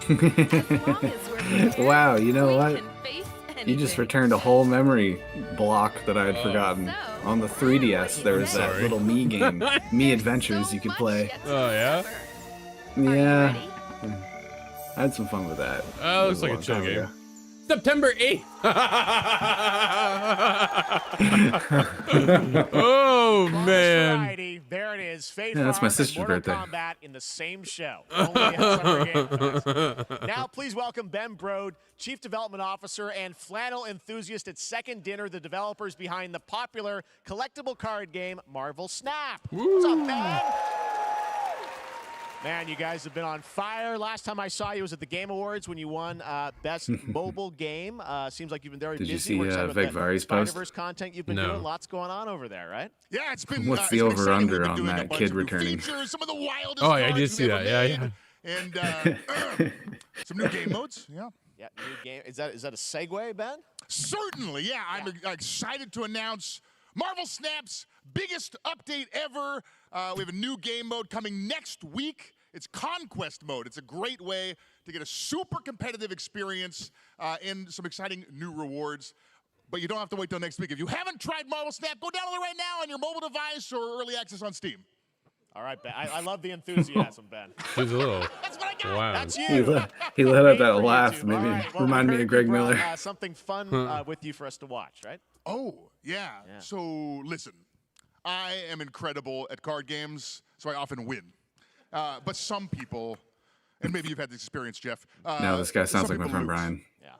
As long as we're prepared, Wow, you know we what? can face You just anything. returned a whole memory block that I had forgotten. On the 3DS, there was that Sorry. little Me game, Me Adventures you could play. Oh, yeah? Yeah. I had some fun with that. Oh, looks It was like a long chill time game. ago. September 8th. Oh, man. Variety, there it is. Faith Yeah, that's my Farm and sister's Mortal birthday. Kombat in the same show. Only at Summer Game Fest. Now, please welcome Ben Brode, Chief Development Officer and flannel enthusiast at Second Dinner, the developers behind the popular collectible card game Marvel Snap. What's up, Ben? Man, you guys have been on fire. Last time I saw you was at the Game Awards when you won Best Mobile Game. Seems like you've been very Did you busy. see, We're excited Vic about the Vari's post? Spider-Verse content you've been No. doing. Lots going on over there, right? Yeah, it's been. What's the it's been exciting. over-under We've been on doing a that bunch kid of new returning? Features, some of the wildest Oh, yeah, I cards did we've see ever that. Yeah, made. yeah. And some new game modes. Yeah. Yeah, new game. Is that a segue, Ben? Certainly, yeah. I'm excited to announce Marvel Snap's biggest update ever. We have a new game mode coming next week. It's Conquest mode. It's a great way to get a super competitive experience and some exciting new rewards. But you don't have to wait till next week. If you haven't tried Marvel Snap, go download it right now on your mobile device or early access on Steam. All right, Ben. I love the enthusiasm, Ben. He's a little. Wow. That's you. He let out that Made for laugh. YouTube. Maybe All right, well, remind I me heard of Greg you brought, Miller. something fun with you for us to watch, right? Oh, yeah. So listen, I am incredible at card games, so I often win. But some people, and maybe you've had this experience, Jeff. Now this guy sounds some like my people friend lose. Brian. Yeah.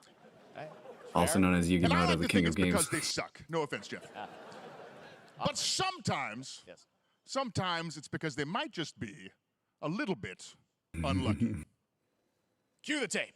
Also known as And I Yugimoto, like the to king think of it's games. because they suck. No offense, Jeff. But sometimes, sometimes it's because they might just be a little bit unlucky. Cue the tape.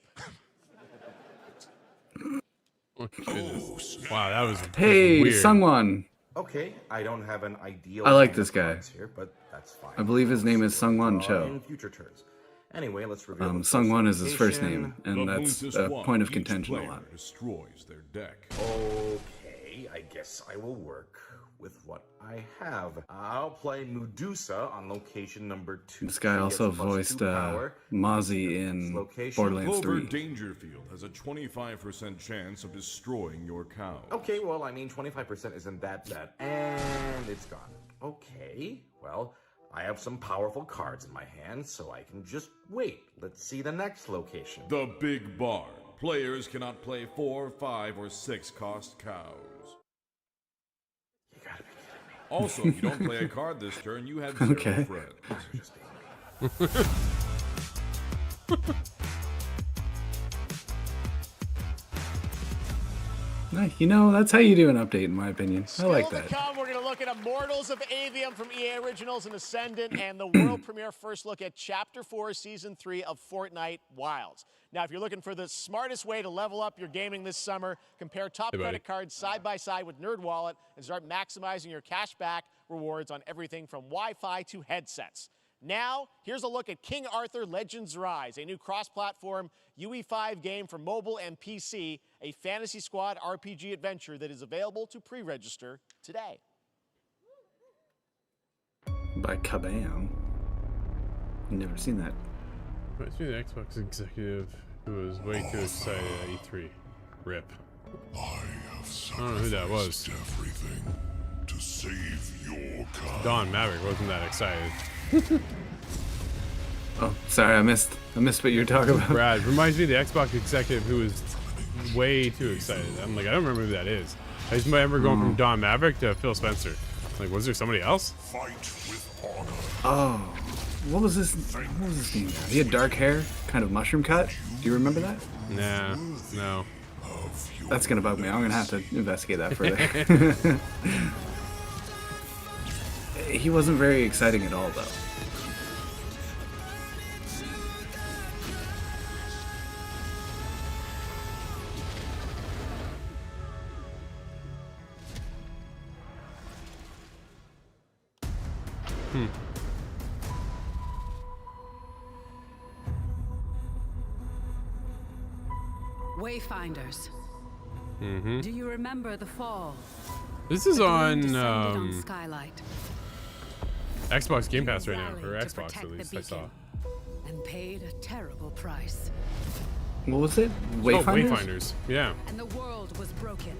Wow, that was Hey, weird. Sungwon. Okay, I don't have an ideal. I like line this of guy. cards here, but that's fine. I believe his name is Sungwon Draw Cho. in future turns. Anyway, let's reveal the first Sungwon is his first location. name, and that's a point of contention a lot. Destroys their deck. Okay, I guess I will work with what I have. I'll play Medusa on location number 2. This guy She also gets +2 voiced power. Mozzie in Location. Borderlands Clover 3. Dangerfield has a 25% chance of destroying your cow. Okay, well, I mean, 25% isn't that bad. And it's gone. Okay, well, I have some powerful cards in my hand, so I can just wait. Let's see the next location. The Big Barn. Players cannot play 4, 5, or 6 cost cows. You gotta be kidding me. Also, if you don't play a card this turn, you have 0 Okay. friends. You know, that's how you do an update, in my opinion. I like Still that. to come, we're going to look at Immortals of Avium from EA Originals and Ascendant, and the world premiere first look at Chapter 4, Season 3 of Fortnite Wilds. Now, if you're looking for the smartest way to level up your gaming this summer, compare top credit cards side by side with NerdWallet and start maximizing your cashback rewards on everything from Wi-Fi to headsets. Now, here's a look at King Arthur Legends Rise, a new cross-platform UE5 game for mobile and PC, a Fantasy Squad RPG adventure that is available to pre-register today. By Kabam. Never seen that. Reminds me of the Xbox executive who was way too excited at E3. RIP. I don't know who that was. Everything to save your cow. Don Maverick wasn't that excited. Oh, sorry, I missed what you were talking about. Brad reminds me of the Xbox executive who was way too excited. I'm like, I don't remember who that is. I just remember going from Don Maverick to Phil Spencer. Like, was there somebody else? Fight with honor. Oh, what was this name now? He had dark hair, kind of mushroom cut. Do you remember that? Nah, no. That's gonna bug me. I'm gonna have to investigate that further. He wasn't very exciting at all, though. Wayfinders. Mm-hmm. Do you remember the fall? This is The gloom on descended on Skylight Xbox Game Pass right now, or rallied to Xbox protect at the least I saw. beacon and paid a terrible price. What was it? Oh, Wayfinders. Yeah. And the world was broken.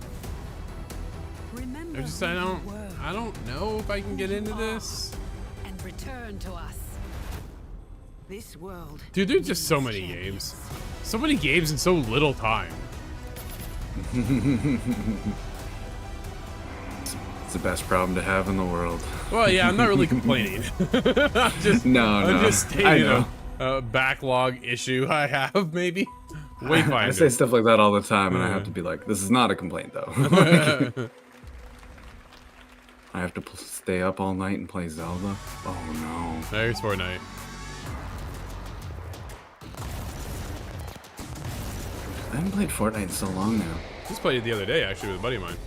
Remember I just who I you don't were know if I can get into this. and return to us. This world. Dude, there's just so many games. So many games in so little time. It's the best problem to have in the world. Well, yeah, I'm not really complaining. I'm just, I'm just stating a backlog issue I have, maybe. Wayfinder. I say stuff like that all the time, and I have to be like, this is not a complaint, though. I have to stay up all night and play Zelda? Oh, no. There's Fortnite. I haven't played Fortnite in so long now. Just played it the other day, actually, with a buddy of mine.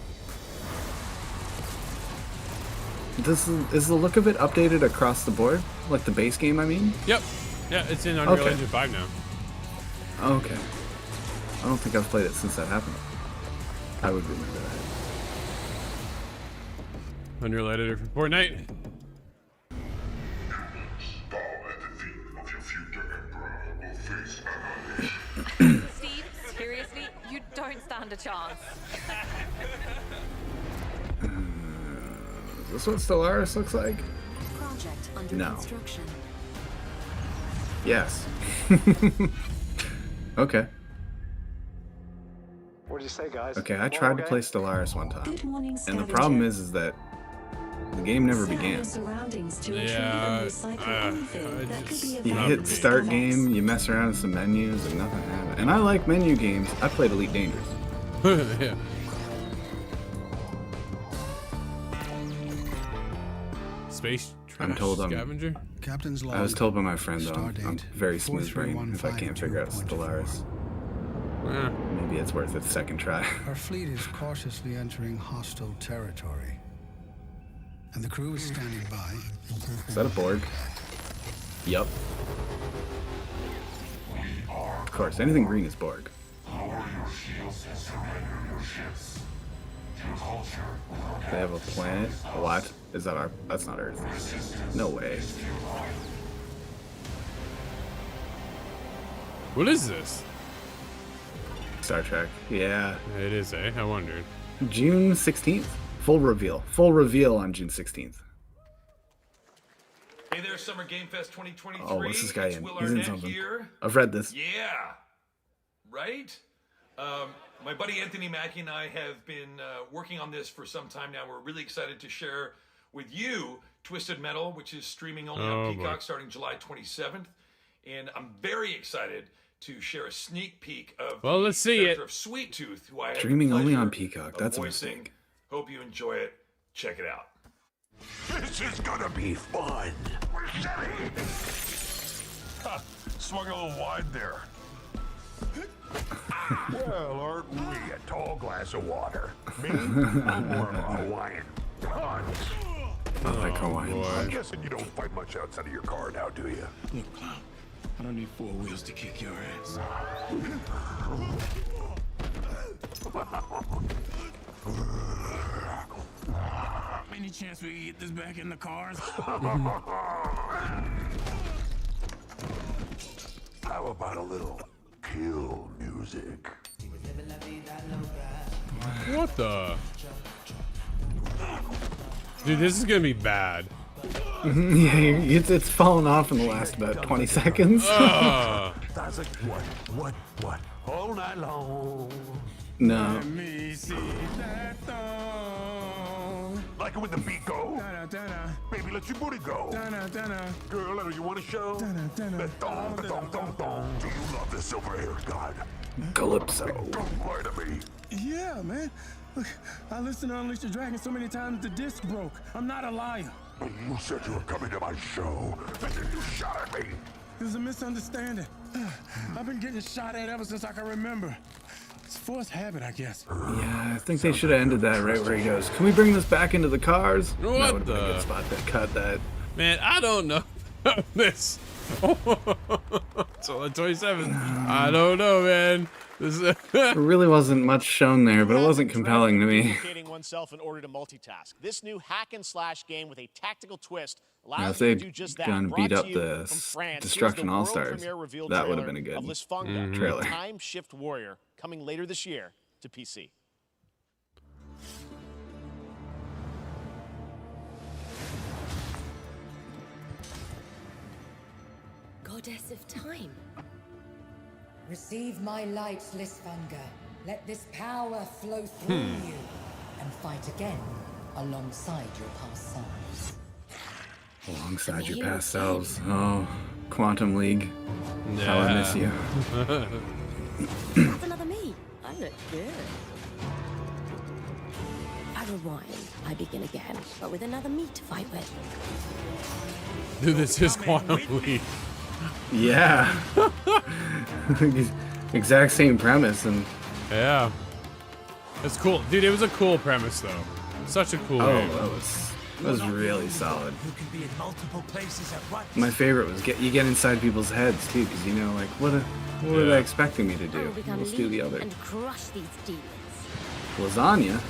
Is the look of it updated across the board? Like the base game, I mean? Yep. Yeah, it's in Unreal Okay. Engine 5 now. Okay. I don't think I've played it since that happened. I would remember that. Unreal Editor for Fortnite. Steve, seriously, you don't stand a chance. Is this what Stellaris looks like? Project under No. construction. Yes. Okay. What did you say, guys? Okay, I tried to play Stellaris one time. Good morning, And the problem is that the game never Set began. your surroundings to Yeah, retrieve and recycle anything that could be of You value hit to start someone else. game, you mess around in some menus, and nothing happened. And I like menu games. I played Elite Dangerous. Yeah. Space trash I'm told scavenger? Captain's I was log. told by my friend, though, I'm Stardate very smooth brain if I can't figure out 4315.24. Stellaris. Yeah. Maybe maybe it's worth its second try. Our fleet is cautiously entering hostile territory. And the crew is standing by. Is that a Borg? Yup. Of course, anything green is Borg. They have a planet? What? Is that our... That's not Earth. No way. What is this? Star Trek. Yeah. It is, eh? I wondered. June 16th. Full reveal. Full reveal on June 16th. Hey there, Summer Game Fest 2023. Oh, what's this guy It's in? Will He's in Arnett something. here. I've read this. Yeah. Right? My buddy Anthony Mackie and I have been working on this for some time now. We're really excited to share with you Twisted Metal, which is streaming only on Peacock starting July 27th. And I'm very excited to share a sneak peek of Well, let's see it. of Sweet Tooth, who I have Streaming the only on pleasure Peacock. of That's a voicing. mistake. Hope you enjoy it. Check it out. This is gonna be fun. Swung a little wide there. Well, aren't we a tall glass of water? Me, I'm more of a Hawaiian punch. I like Hawaiian I'm punch. guessing you don't fight much outside of your car now, do you? Look, Clown, I don't need 4 wheels to kick your ass. Any chance we can get this back in the cars? How about a little kill music? What the? Dude, this is gonna be bad. Yeah, it's fallen off in the last about 20 seconds. That's like what? All night long. No. Let me see that thong. Like it when the beat go? Baby, let your booty go. Girl, you want to show? The thong, the thong, thong, thong. Do you love the silver-haired god? Calypso. Don't lie to me. Yeah, man. Look, I listened to Unleash the Dragon so many times the disc broke. I'm not a liar. You said you were coming to my show, and then you shot at me. It was a misunderstanding. I've been getting shot at ever since I can remember. It's forced habit, I guess. Yeah, I think they should have ended that right where he goes, "Can we bring this back into the cars?" What That would have been a the- good spot to cut that. Man, I don't know this. So 27. I don't know, man. This is There really wasn't much shown there, but it wasn't compelling to me. Educating oneself in order to multitask. This new hack and slash game with a tactical twist Now, allows if you to they'd do just that. gone Brought beat to up you the from France, Destruction here's the world All-Stars, premiere reveal that would have trailer been a good of Lisfunga, trailer. Time Shift Warrior, coming later this year to PC. Goddess of Time. Receive my light, Lisfunga. Let this power flow through you, and fight again alongside your past selves. Alongside your past selves. Oh, Quantum League. How I miss you. That's another me. I look good. I rewind. I begin again, but with another me to fight with. Dude, this is Quantum League. Yeah. Exact same premise, and yeah, it's cool, dude. It was a cool premise, though. Such a cool game. That was really solid. You can be in multiple places at once. My favorite was you get inside people's heads too, because you know, like, what are they expecting me to I do? will become Let's do the lead other. and crush these demons. Lasagna.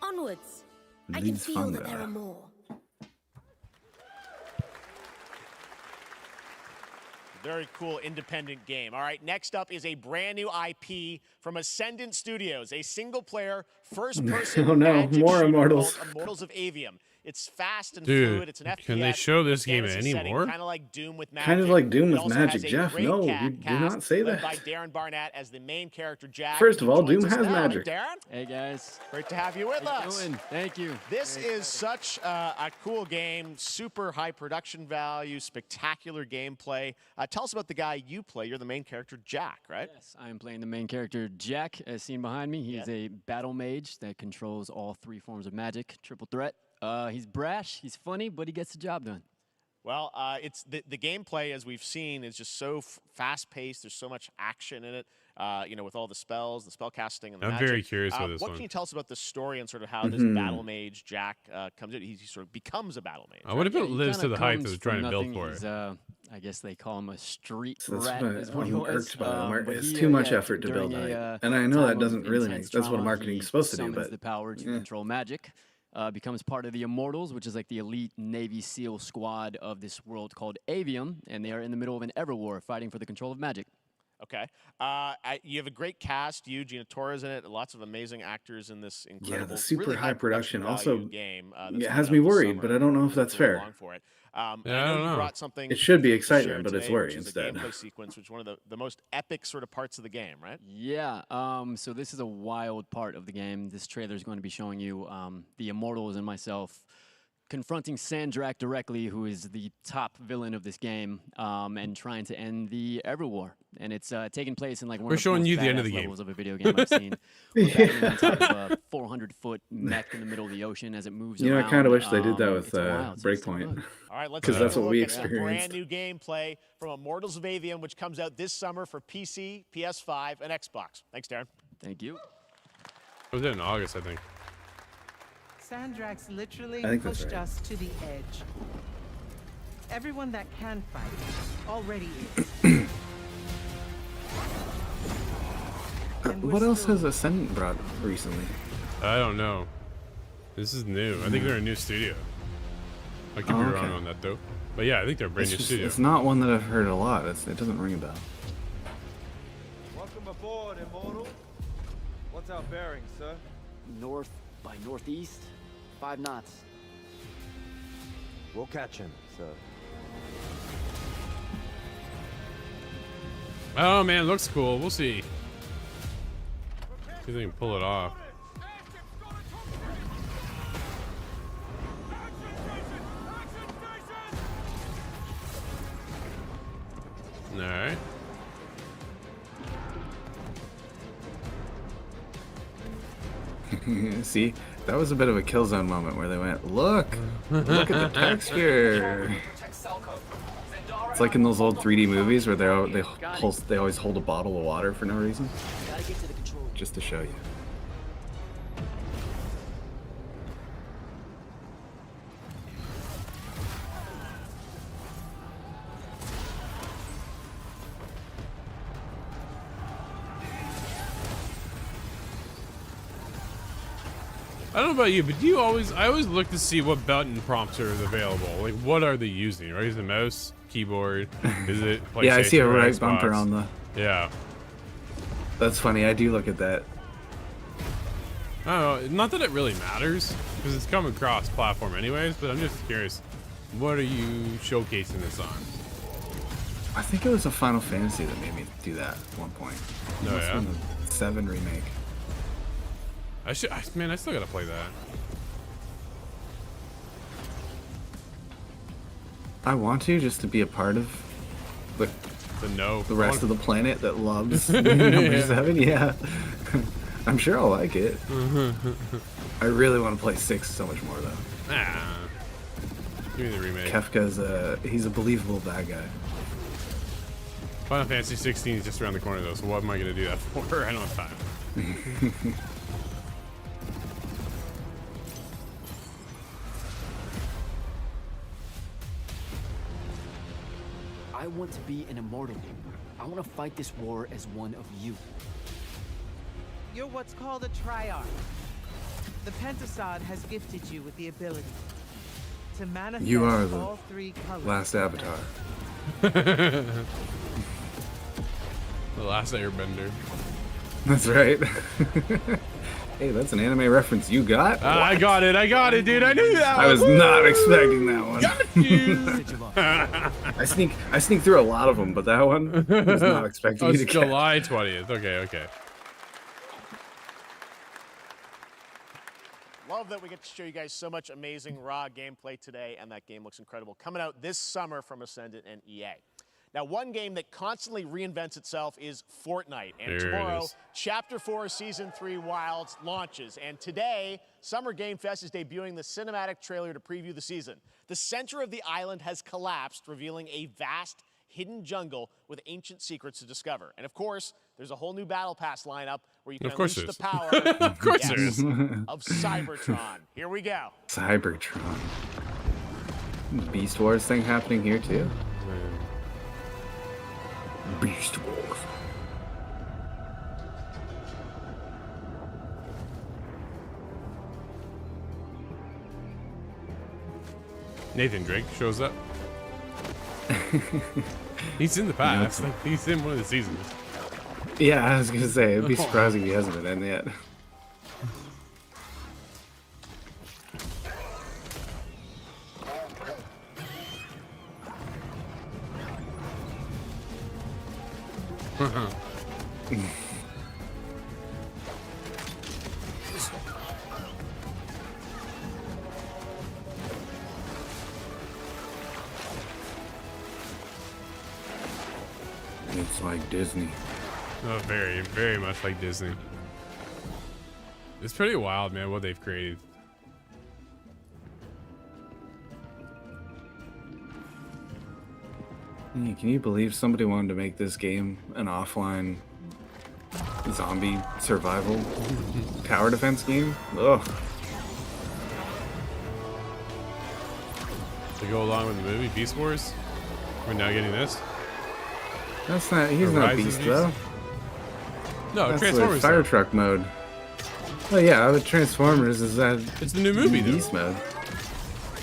Onwards. I can Leads feel that funga. there are more. Very cool independent game. All right, next up is a brand new IP from Ascendant Studios, a single-player, first-person Oh no, magic more shooter Immortals. called Immortals of Avium. It's fast and Dude, fluid. It's an FPS. can they show this game anymore? Kind of like Doom with magic. Kind of like Doom It with also magic, has a Jeff. great No, cast you do not say led that. by Darren Barnett as the main character, Jack. First of all, He joins Doom us has now. magic. Darren? Hey guys. Great to have you with How you us. doing? Thank you. This is such a cool game, super high production value, spectacular gameplay. Tell us about the guy you play. You're the main character, Jack, right? Yes, I am playing the main character, Jack, as seen behind me. He is a battle mage that controls all 3 forms of magic, triple threat. He's brash, he's funny, but he gets the job done. Well, it's the gameplay, as we've seen, is just so fast-paced. There's so much action in it, you know, with all the spells, the spell casting, and the I'm magic. very curious about this What one. can you tell us about the story and sort of how this battle mage, Jack, comes in? He sort of becomes a battle mage. I wonder if it He lives to kinda the hype comes that was trying to build from for nothing. it. I guess they call him a street So that's rat. what Is what he I'm was. irked by him. But It's he, too much yeah, effort to build during hype. a, And I know that time doesn't of really intense make, that's what trauma, marketing's he supposed to do, summons but the power to yeah. control magic. Becomes part of the Immortals, which is like the elite Navy SEAL squad of this world called Avium, and they are in the middle of an ever war fighting for the control of magic. Okay. You have a great cast. You, Gina Torres in it. Lots of amazing actors in this incredible, Yeah, the super really high production also game. it has me worried, but I don't know if that's fair. For it. Yeah, I know you brought something. It should be to excitement, share but it's today, worry which is instead. A gameplay sequence, which is one of the most epic sort of parts of the game, right? Yeah, so this is a wild part of the game. This trailer is going to be showing you the Immortals and myself confronting Sandrak directly, who is the top villain of this game, and trying to end the Everwar. And it's taking place in like one We're of the showing most you the end of the badass game. levels of a video game I've seen. We're battling on top of a 400-foot mech in the middle of the ocean as it moves You know, around. I kind of wish they did that with It's wild. It's Breakpoint. All right, let's because take that's a what look we at some experienced. brand new gameplay from Immortals of Avium, which comes out this summer for PC, PS5, and Xbox. Thanks, Darren. Thank you. It was in August, I think. Sandrax literally I think that's pushed right. us to the edge. Everyone that can fight already is. What else has Ascendant brought recently? I don't know. This is new. I think they're a new studio. I could be okay. wrong on that though. But yeah, I think they're a brand new studio. It's not one that I've heard a lot. It doesn't ring a bell. Welcome aboard, Immortal. What's our bearing, sir? North by northeast, 5 knots. We'll catch him, sir. Oh man, looks cool. We'll see. See if they can pull it off. Alright. See, that was a bit of a Killzone moment where they went, look at the texture. It's like in those old 3D movies where they always hold a bottle of water for no reason, just to show you. I don't know about you, but do you always? I always look to see what button prompts are available. Like, what are they using? Right? Is it mouse, keyboard? Is it PlayStation? Yeah, I see a or right Xbox? bumper on the. Yeah. That's funny. I do look at that. I don't know. Not that it really matters because it's coming across platform anyways. But I'm just curious. What are you showcasing this on? I think it was a Final Fantasy that made me do that at one point. Oh, It must yeah? have been the 7 remake. Man, I still gotta play that. I want to just to be a part of the rest of the planet that loves number 7. Yeah, I'm sure I'll like it. I really want to play 6 so much more though. Ah, give me the remake. Kefka's he's a believable bad guy. Final Fantasy 16 is just around the corner though, so what am I gonna do that for? I don't have time. I want to be an immortal. I want to fight this war as one of you. You're what's called a Triarch. The Pentasod has gifted you with the ability to manifest You are the all 3 colors. last Avatar. The last Airbender. That's right. Hey, that's an anime reference you got? I got it, dude. I knew that. I was not expecting that one. Got you. I sneak through a lot of them, but that one I was not expecting Oh, you it's to get. July 20th. Okay. Love that we get to show you guys so much amazing raw gameplay today, and that game looks incredible. Coming out this summer from Ascendant and EA. Now, one game that constantly reinvents itself is Fortnite. And There it tomorrow, is. Chapter 4 Season 3 Wilds launches. And today, Summer Game Fest is debuting the cinematic trailer to preview the season. The center of the island has collapsed, revealing a vast hidden jungle with ancient secrets to discover. And of course, there's a whole new Battle Pass lineup where you can Of course unleash the there power is. Of course there is. of Cybertron. Here we go. Cybertron. Beast Wars thing happening here too? Beast Wars. Nathan Drake shows up. He's in the past. Like, he's in one of the seasons. Yeah, I was gonna say, it'd be surprising if he hasn't been in yet. It's like Disney. Oh, very, very much like Disney. It's pretty wild, man, what they've created. Hey, can you believe somebody wanted to make this game an offline zombie survival tower defense game? Ugh. To go along with the movie Beast Wars, we're now getting this. That's not. He's not Horizon Beast Beast? though. No, That's Transformers. with fire truck mode. Oh yeah, with Transformers is that? It's the new movie, though. Beast mode.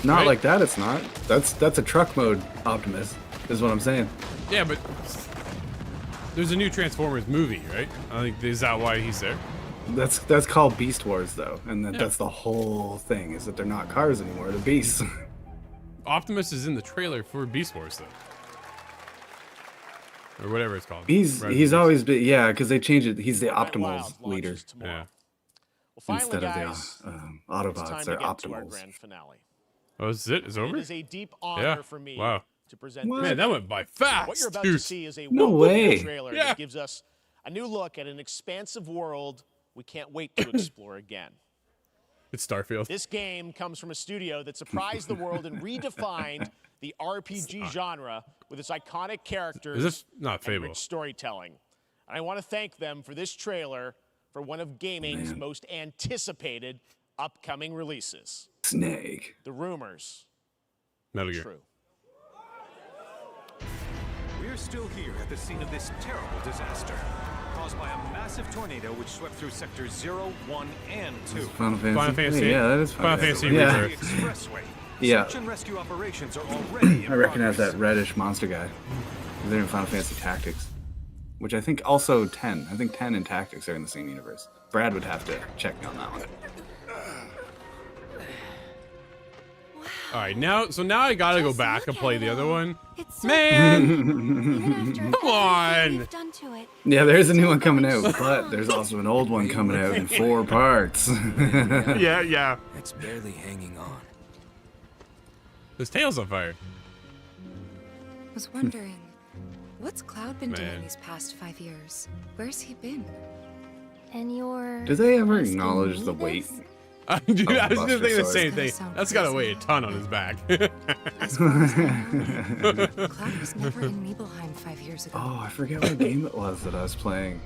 Not Right? like that. It's not. That's a truck mode Optimus. Is what I'm saying. Yeah, but there's a new Transformers movie, right? I think is that why he's there? That's called Beast Wars though, and that's the whole thing. Is that they're not cars anymore. They're beasts. Optimus is in the trailer for Beast Wars, though, or whatever it's called. He's always been because they changed it. He's the Optimal's leader. Yeah. Well, finally, Instead guys, of the it's time Autobots, to they're get to our Optimals. grand finale. Oh, is it? It's over? It is a deep honor Yeah. for me Wow. to present Man, this. that went by fast. What you're about dude. to see is a No well-put way. trailer Yeah. that gives us a new look at an expansive world we can't wait to explore again. It's Starfield. This game comes from a studio that surprised the world and redefined the RPG genre with its iconic characters Is this not and Fable? rich storytelling. And I want to thank them for this trailer for one of gaming's most anticipated upcoming releases. Snake. The rumors Metal Gear. true. We're still here at the scene of this terrible disaster, caused by a massive tornado which swept through sectors 0, 1, and 2. Final Fantasy. Final Fantasy. Yeah, that is Final Fantasy Yeah. Rebirth. Expressway. Yeah. Search and rescue operations are already in I recognize progress. that reddish monster guy. They're in Final Fantasy Tactics, which I think also 10. I think 10 and Tactics are in the same universe. Brad would have to check me on that one. All right, now I gotta go back and play the other one. It's so Man, come on. done to it. Yeah, there's a new one coming out, but there's also an old one coming out in 4 parts. Yeah. It's barely hanging on. His tail's on fire. Was wondering, what's Cloud been Man. doing these past 5 years? Where's he been? And you're. Do they ever acknowledge the weight? Dude, I was Buster gonna think the Sword. same thing. That's gotta weigh a ton on his back. Cloud was never in Nibelheim 5 years ago. Oh, I forget what game it was that I was playing.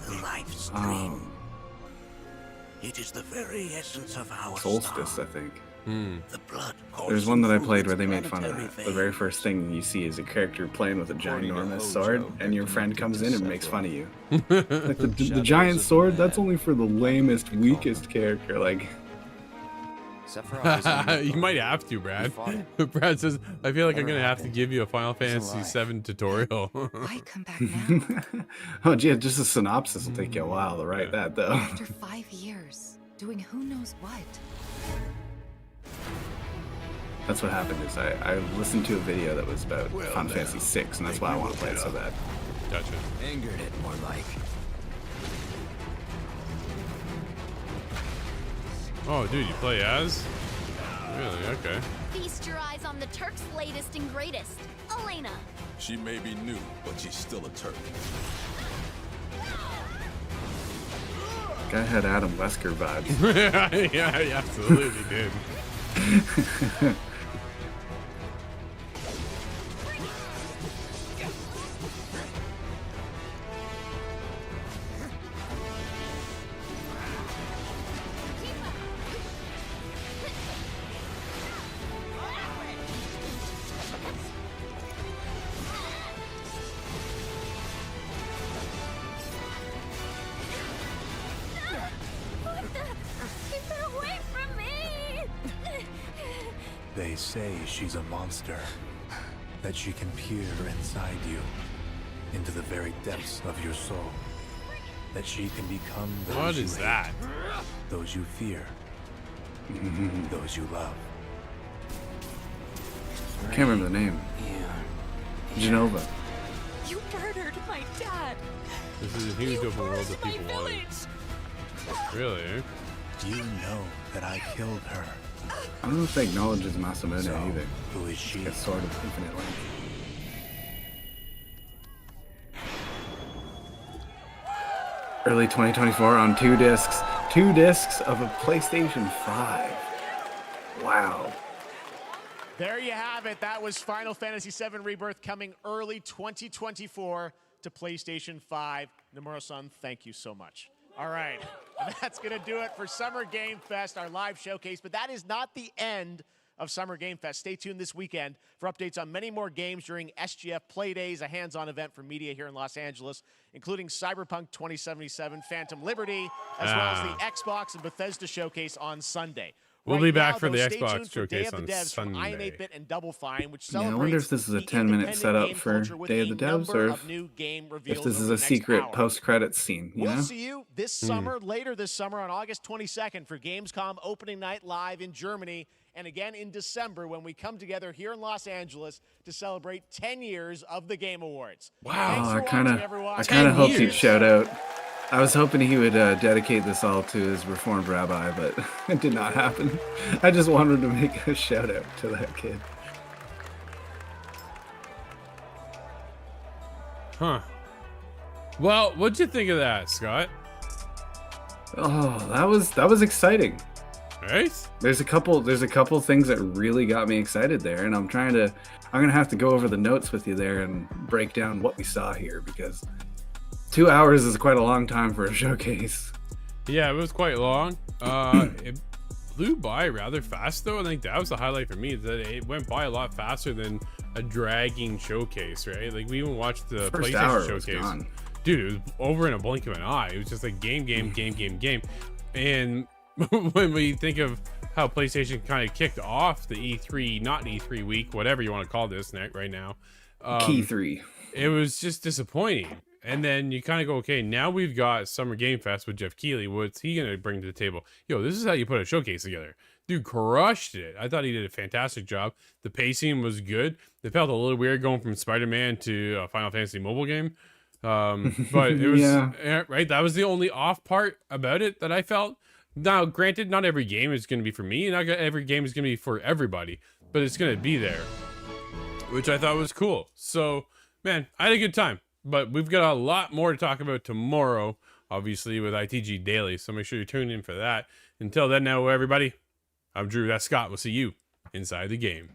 The life stream. It is the very essence of our Solstice, star. I think. The blood There's one that I played where they coursing made fun of planetary that. The very first thing you see is a character playing with a ginormous sword, and your friend comes in and makes fun of you. Like the giant sword, that's only for the lamest, weakest character. Like, You might have to, Brad. Brad says, I feel like I'm gonna have to give you a Final Fantasy VII tutorial. Why come back now? oh, gee, just a synopsis will take you a while to write that, though. After 5 years, doing who knows what. That's what happened. Is I listened to a video that was about Final Fantasy VI, and that's why I want to play it so bad. Gotcha. Angered it, more like. Oh, dude, you play as? Really? Okay. Feast your eyes on the Turk's latest and greatest, Elena. She may be new, but she's still a Turk. Guy had Adam Wesker vibes. Yeah, he absolutely did. They say she's a monster, that she can peer inside you, into the very depths of your soul, that she can become those What you is hate, that? those you fear, those you love. I can't remember the name. Genova. You murdered my dad. This is a huge open world that people wanted. Really? You know that I killed her. I don't know if they acknowledge his Masamune So, either. who is she? It's sort of infinite link. Early 2024 on 2 discs. 2 discs of a PlayStation 5. Wow. There you have it. That was Final Fantasy VII Rebirth coming early 2024 to PlayStation 5. Nomura-san, thank you so much. All right, that's going to do it for Summer Game Fest, our live showcase. But that is not the end of Summer Game Fest. Stay tuned this weekend for updates on many more games during SGF Play Days, a hands-on event for media here in Los Angeles, including Cyberpunk 2077, Phantom Liberty, as well as the Xbox and Bethesda showcase on Sunday. We'll be back for though, the stay Xbox tuned for Day showcase of the on Devs from Sunday. iam8bit and Double Fine, which Yeah, I celebrates wonder if this is a the 10-minute independent setup game for culture with Day of a the Devs, number or of new game if reveals this is over a the next secret hour. post-credits scene, you We'll know? see you this summer, later this summer on August 22nd for Gamescom opening night live in Germany, and again in December when we come together here in Los Angeles to celebrate 10 years of the Game Awards. Thanks Oh, for I kind watching, everyone. of hoped he'd shout out. I was hoping he would dedicate this all to his Reformed rabbi, but it did not happen. I just wanted to make a shout out to that kid. Huh. Well, what'd you think of that, Scott? Oh, that was exciting. Right? There's a couple things that really got me excited there, and I'm gonna have to go over the notes with you there and break down what we saw here, because 2 hours is quite a long time for a showcase. Yeah, it was quite long. It flew by rather fast, though. I think that was the highlight for me, that it went by a lot faster than a dragging showcase, right? Like, we even watched the First hour PlayStation was showcase. gone. Dude, it was over in a blink of an eye. It was just like game. And when we think of how PlayStation kind of kicked off the E3, not E3 week, whatever you want to call this right now. Key 3. It was just disappointing. And then you kind of go, okay, now we've got Summer Game Fest with Jeff Keighley. What's he going to bring to the table? Yo, this is how you put a showcase together. Dude crushed it. I thought he did a fantastic job. The pacing was good. It felt a little weird going from Spider-Man to a Final Fantasy mobile game. But it was, right? That was the only off part about it that I felt. Now, granted, not every game is going to be for me. Not every game is going to be for everybody. But it's going to be there, which I thought was cool. So, man, I had a good time. But we've got a lot more to talk about tomorrow, obviously, with ITG Daily. So make sure you tune in for that. Until then, now, everybody, I'm Drew. That's Scott. We'll see you inside the game.